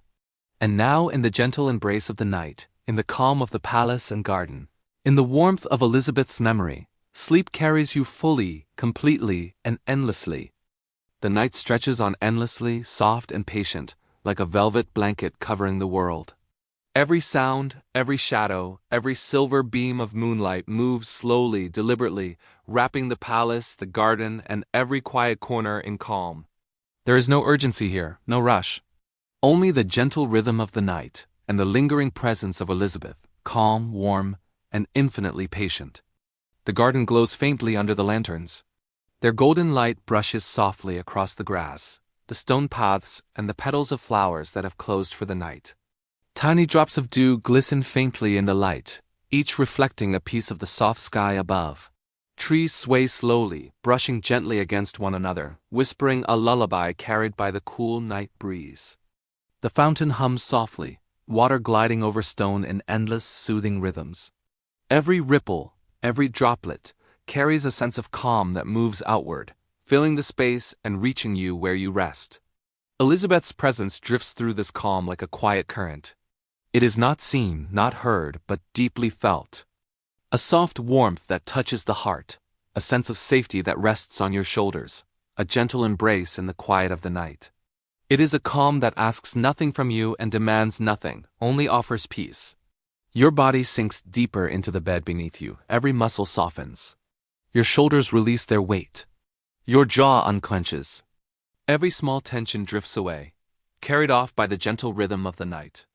And now, in the gentle embrace of the night, in the calm of the palace and garden, in the warmth of Elizabeth's memory, sleep carries you fully, completely, and endlessly. The night stretches on endlessly, soft and patient, like a velvet blanket covering the world. Every sound, every shadow, every silver beam of moonlight moves slowly, deliberately, wrapping the palace, the garden, and every quiet corner in calm. There is no urgency here, no rush. Only the gentle rhythm of the night, and the lingering presence of Elizabeth, calm, warm, and infinitely patient. The garden glows faintly under the lanterns. Their golden light brushes softly across the grass, the stone paths, and the petals of flowers that have closed for the night. Tiny drops of dew glisten faintly in the light, each reflecting a piece of the soft sky above. Trees sway slowly, brushing gently against one another, whispering a lullaby carried by the cool night breeze. The fountain hums softly, water gliding over stone in endless, soothing rhythms. Every ripple, every droplet, carries a sense of calm that moves outward, filling the space and reaching you where you rest. Elizabeth's presence drifts through this calm like a quiet current. It is not seen, not heard, but deeply felt. A soft warmth that touches the heart, a sense of safety that rests on your shoulders, a gentle embrace in the quiet of the night. It is a calm that asks nothing from you and demands nothing, only offers peace. Your body sinks deeper into the bed beneath you, every muscle softens. Your shoulders release their weight. Your jaw unclenches. Every small tension drifts away, carried off by the gentle rhythm of the night.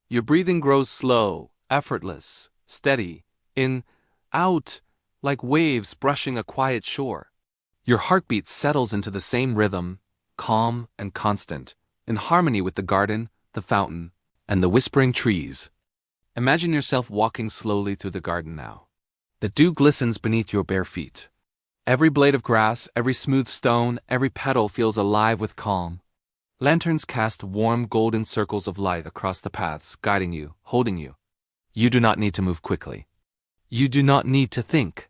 Your breathing grows slow, effortless, steady, in, out, like waves brushing a quiet shore. Your heartbeat settles into the same rhythm, calm and constant, in harmony with the garden, the fountain, and the whispering trees. Imagine yourself walking slowly through the garden now. The dew glistens beneath your bare feet. Every blade of grass, every smooth stone, every petal feels alive with calm. Lanterns cast warm golden circles of light across the paths, guiding you, holding you. You do not need to move quickly. You do not need to think.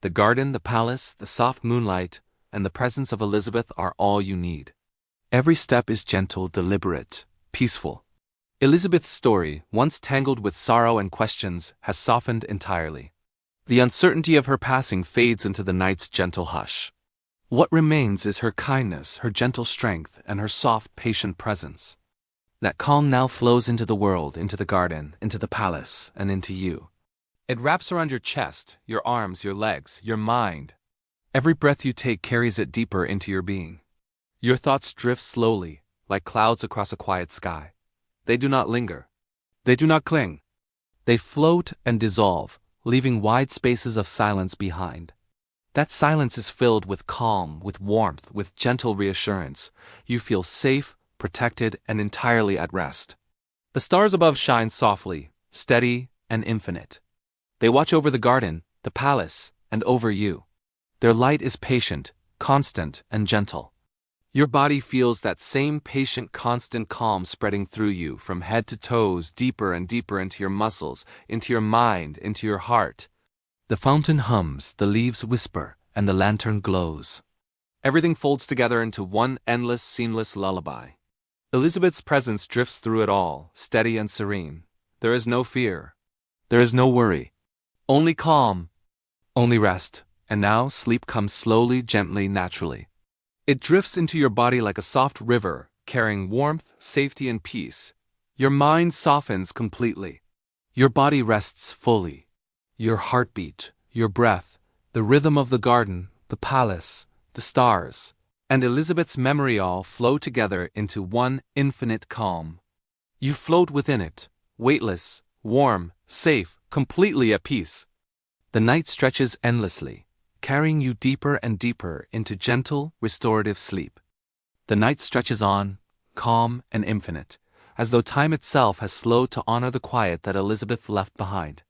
The garden, the palace, the soft moonlight, and the presence of Elizabeth are all you need. Every step is gentle, deliberate, peaceful. Elizabeth's story, once tangled with sorrow and questions, has softened entirely. The uncertainty of her passing fades into the night's gentle hush. What remains is her kindness, her gentle strength, and her soft, patient presence. That calm now flows into the world, into the garden, into the palace, and into you. It wraps around your chest, your arms, your legs, your mind. Every breath you take carries it deeper into your being. Your thoughts drift slowly, like clouds across a quiet sky. They do not linger. They do not cling. They float and dissolve, leaving wide spaces of silence behind. That silence is filled with calm, with warmth, with gentle reassurance. You feel safe, protected, and entirely at rest. The stars above shine softly, steady, and infinite. They watch over the garden, the palace, and over you. Their light is patient, constant, and gentle. Your body feels that same patient, constant calm spreading through you, from head to toes, deeper and deeper into your muscles, into your mind, into your heart. The fountain hums, the leaves whisper, and the lantern glows. Everything folds together into one endless, seamless lullaby. Elizabeth's presence drifts through it all, steady and serene. There is no fear. There is no worry. Only calm. Only rest. And now sleep comes slowly, gently, naturally. It drifts into your body like a soft river, carrying warmth, safety, and peace. Your mind softens completely. Your body rests fully. Your heartbeat, your breath, the rhythm of the garden, the palace, the stars, and Elizabeth's memory all flow together into one infinite calm. You float within it, weightless, warm, safe, completely at peace. The night stretches endlessly, carrying you deeper and deeper into gentle, restorative sleep. The night stretches on, calm and infinite, as though time itself has slowed to honor the quiet that Elizabeth left behind.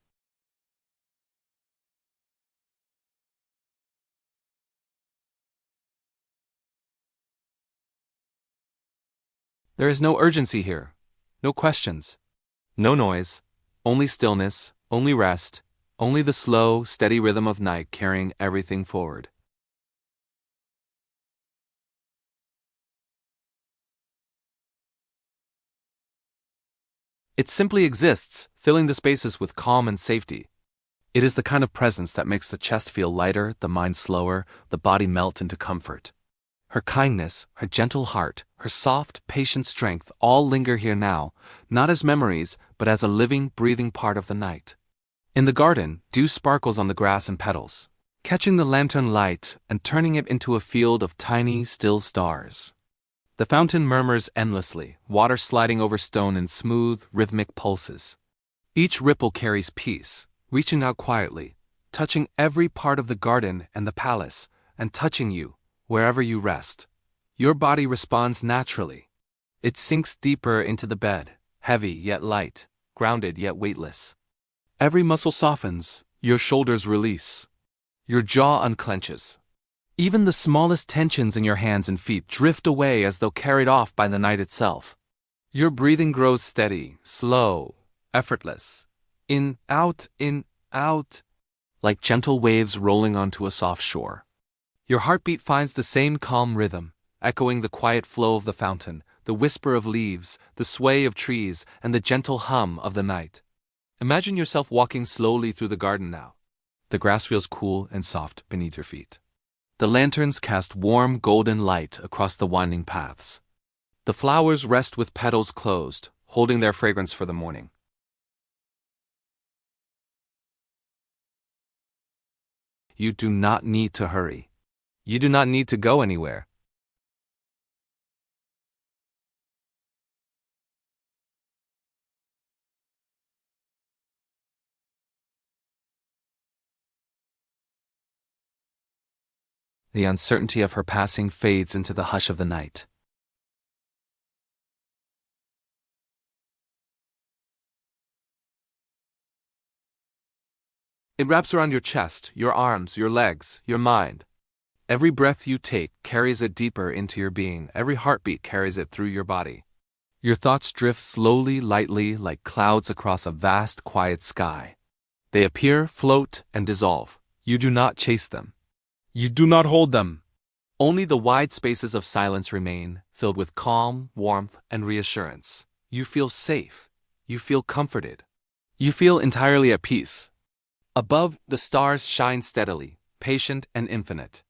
There is no urgency here, no questions, no noise, only stillness, only rest, only the slow, steady rhythm of night carrying everything forward. It simply exists, filling the spaces with calm and safety. It is the kind of presence that makes the chest feel lighter, the mind slower, the body melt into comfort. Her kindness, her gentle heart, her soft, patient strength all linger here now, not as memories, but as a living, breathing part of the night. In the garden, dew sparkles on the grass and petals, catching the lantern light and turning it into a field of tiny, still stars. The fountain murmurs endlessly, water sliding over stone in smooth, rhythmic pulses. Each ripple carries peace, reaching out quietly, touching every part of the garden and the palace, and touching you, wherever you rest. Your body responds naturally. It sinks deeper into the bed, heavy yet light, grounded yet weightless. Every muscle softens, your shoulders release. Your jaw unclenches. Even the smallest tensions in your hands and feet drift away as though carried off by the night itself. Your breathing grows steady, slow, effortless. In, out, like gentle waves rolling onto a soft shore. Your heartbeat finds the same calm rhythm, echoing the quiet flow of the fountain, the whisper of leaves, the sway of trees, and the gentle hum of the night. Imagine yourself walking slowly through the garden now. The grass feels cool and soft beneath your feet. The lanterns cast warm golden light across the winding paths. The flowers rest with petals closed, holding their fragrance for the morning. You do not need to hurry. You do not need to go anywhere. The uncertainty of her passing fades into the hush of the night. It wraps around your chest, your arms, your legs, your mind. Every breath you take carries it deeper into your being. Every heartbeat carries it through your body. Your thoughts drift slowly, lightly, like clouds across a vast, quiet sky. They appear, float, and dissolve. You do not chase them. You do not hold them. Only the wide spaces of silence remain, filled with calm, warmth, and reassurance. You feel safe. You feel comforted. You feel entirely at peace. Above, the stars shine steadily, patient and infinite.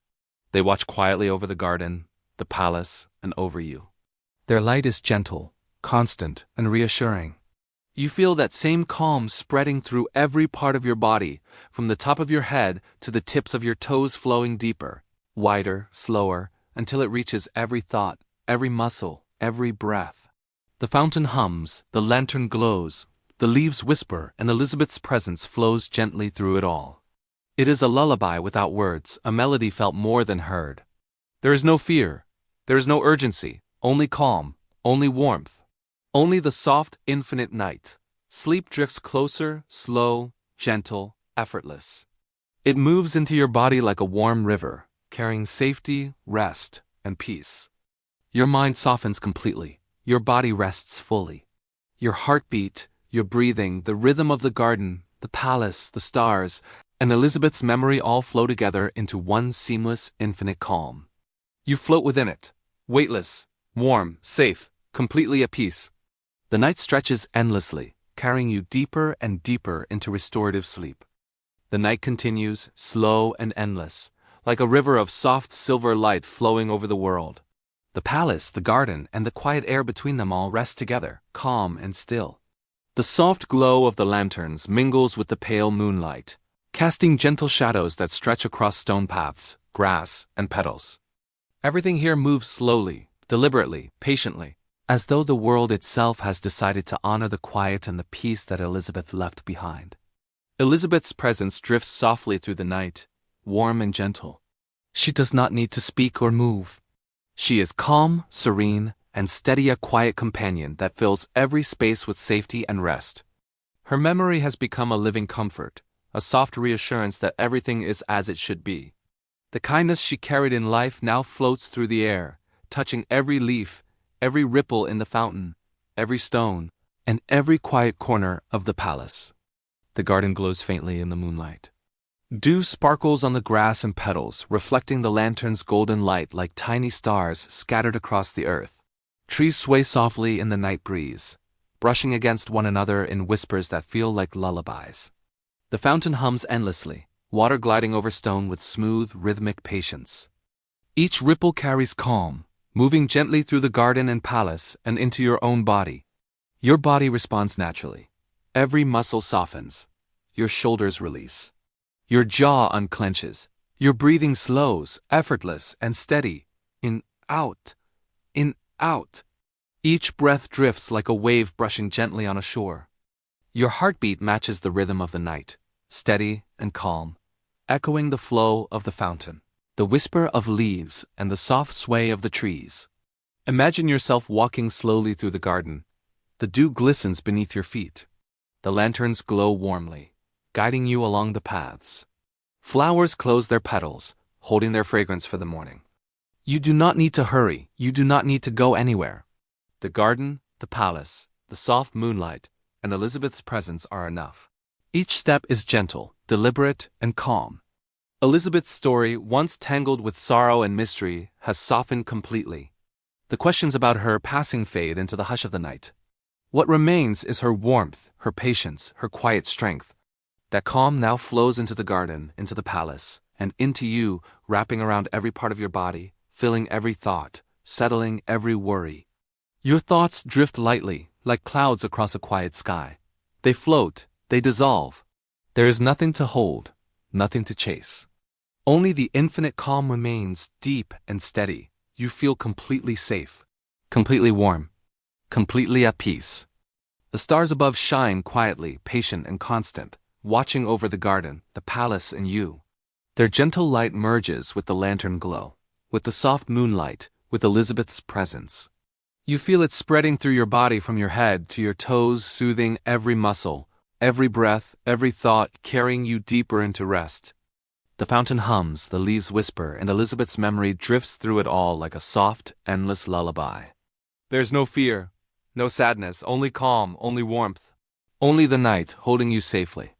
They watch quietly over the garden, the palace, and over you. Their light is gentle, constant, and reassuring. You feel that same calm spreading through every part of your body, from the top of your head to the tips of your toes, flowing deeper, wider, slower, until it reaches every thought, every muscle, every breath. The fountain hums, the lantern glows, the leaves whisper, and Elizabeth's presence flows gently through it all. It is a lullaby without words, a melody felt more than heard. There is no fear, there is no urgency, only calm, only warmth. Only the soft, infinite night. Sleep drifts closer, slow, gentle, effortless. It moves into your body like a warm river, carrying safety, rest, and peace. Your mind softens completely. Your body rests fully. Your heartbeat, your breathing, the rhythm of the garden, the palace, the stars, and Elizabeth's memory all flow together into one seamless, infinite calm. You float within it, weightless, warm, safe, completely at peace. The night stretches endlessly, carrying you deeper and deeper into restorative sleep. The night continues, slow and endless, like a river of soft silver light flowing over the world. The palace, the garden, and the quiet air between them all rest together, calm and still. The soft glow of the lanterns mingles with the pale moonlight, casting gentle shadows that stretch across stone paths, grass, and petals. Everything here moves slowly, deliberately, patiently, as though the world itself has decided to honor the quiet and the peace that Elizabeth left behind. Elizabeth's presence drifts softly through the night, warm and gentle. She does not need to speak or move. She is calm, serene, and steady, a quiet companion that fills every space with safety and rest. Her memory has become a living comfort, a soft reassurance that everything is as it should be. The kindness she carried in life now floats through the air, touching every leaf, every ripple in the fountain, every stone, and every quiet corner of the palace. The garden glows faintly in the moonlight. Dew sparkles on the grass and petals, reflecting the lantern's golden light like tiny stars scattered across the earth. Trees sway softly in the night breeze, brushing against one another in whispers that feel like lullabies. The fountain hums endlessly, water gliding over stone with smooth, rhythmic patience. Each ripple carries calm, moving gently through the garden and palace and into your own body. Your body responds naturally. Every muscle softens. Your shoulders release. Your jaw unclenches. Your breathing slows, effortless and steady. In, out. In, out. Each breath drifts like a wave brushing gently on a shore. Your heartbeat matches the rhythm of the night, steady and calm, echoing the flow of the fountain, the whisper of leaves, and the soft sway of the trees. Imagine yourself walking slowly through the garden. The dew glistens beneath your feet. The lanterns glow warmly, guiding you along the paths. Flowers close their petals, holding their fragrance for the morning. You do not need to hurry. You do not need to go anywhere. The garden, the palace, the soft moonlight, and Elizabeth's presence are enough. Each step is gentle, deliberate, and calm. Elizabeth's story, once tangled with sorrow and mystery, has softened completely. The questions about her passing fade into the hush of the night. What remains is her warmth, her patience, her quiet strength. That calm now flows into the garden, into the palace, and into you, wrapping around every part of your body, filling every thought, settling every worry. Your thoughts drift lightly, like clouds across a quiet sky. They float, they dissolve. There is nothing to hold, nothing to chase. Only the infinite calm remains, deep and steady. You feel completely safe, completely warm, completely at peace. The stars above shine quietly, patient and constant, watching over the garden, the palace, and you. Their gentle light merges with the lantern glow, with the soft moonlight, with Elizabeth's presence. You feel it spreading through your body from your head to your toes, soothing every muscle, every breath, every thought, carrying you deeper into rest. The fountain hums, the leaves whisper, and Elizabeth's memory drifts through it all like a soft, endless lullaby. There's no fear, no sadness, only calm, only warmth. Only the night holding you safely.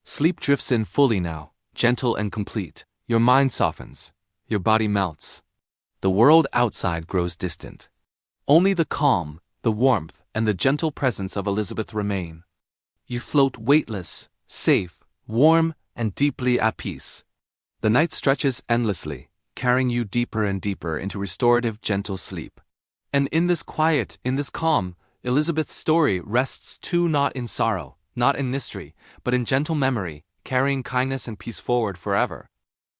Sleep drifts in fully now, gentle and complete. Your mind softens, your body melts. The world outside grows distant. Only the calm, the warmth, and the gentle presence of Elizabeth remain. You float weightless, safe, warm, and deeply at peace. The night stretches endlessly, carrying you deeper and deeper into restorative, gentle sleep. And in this quiet, in this calm, Elizabeth's story rests too, not in sorrow, not in mystery, but in gentle memory, carrying kindness and peace forward forever.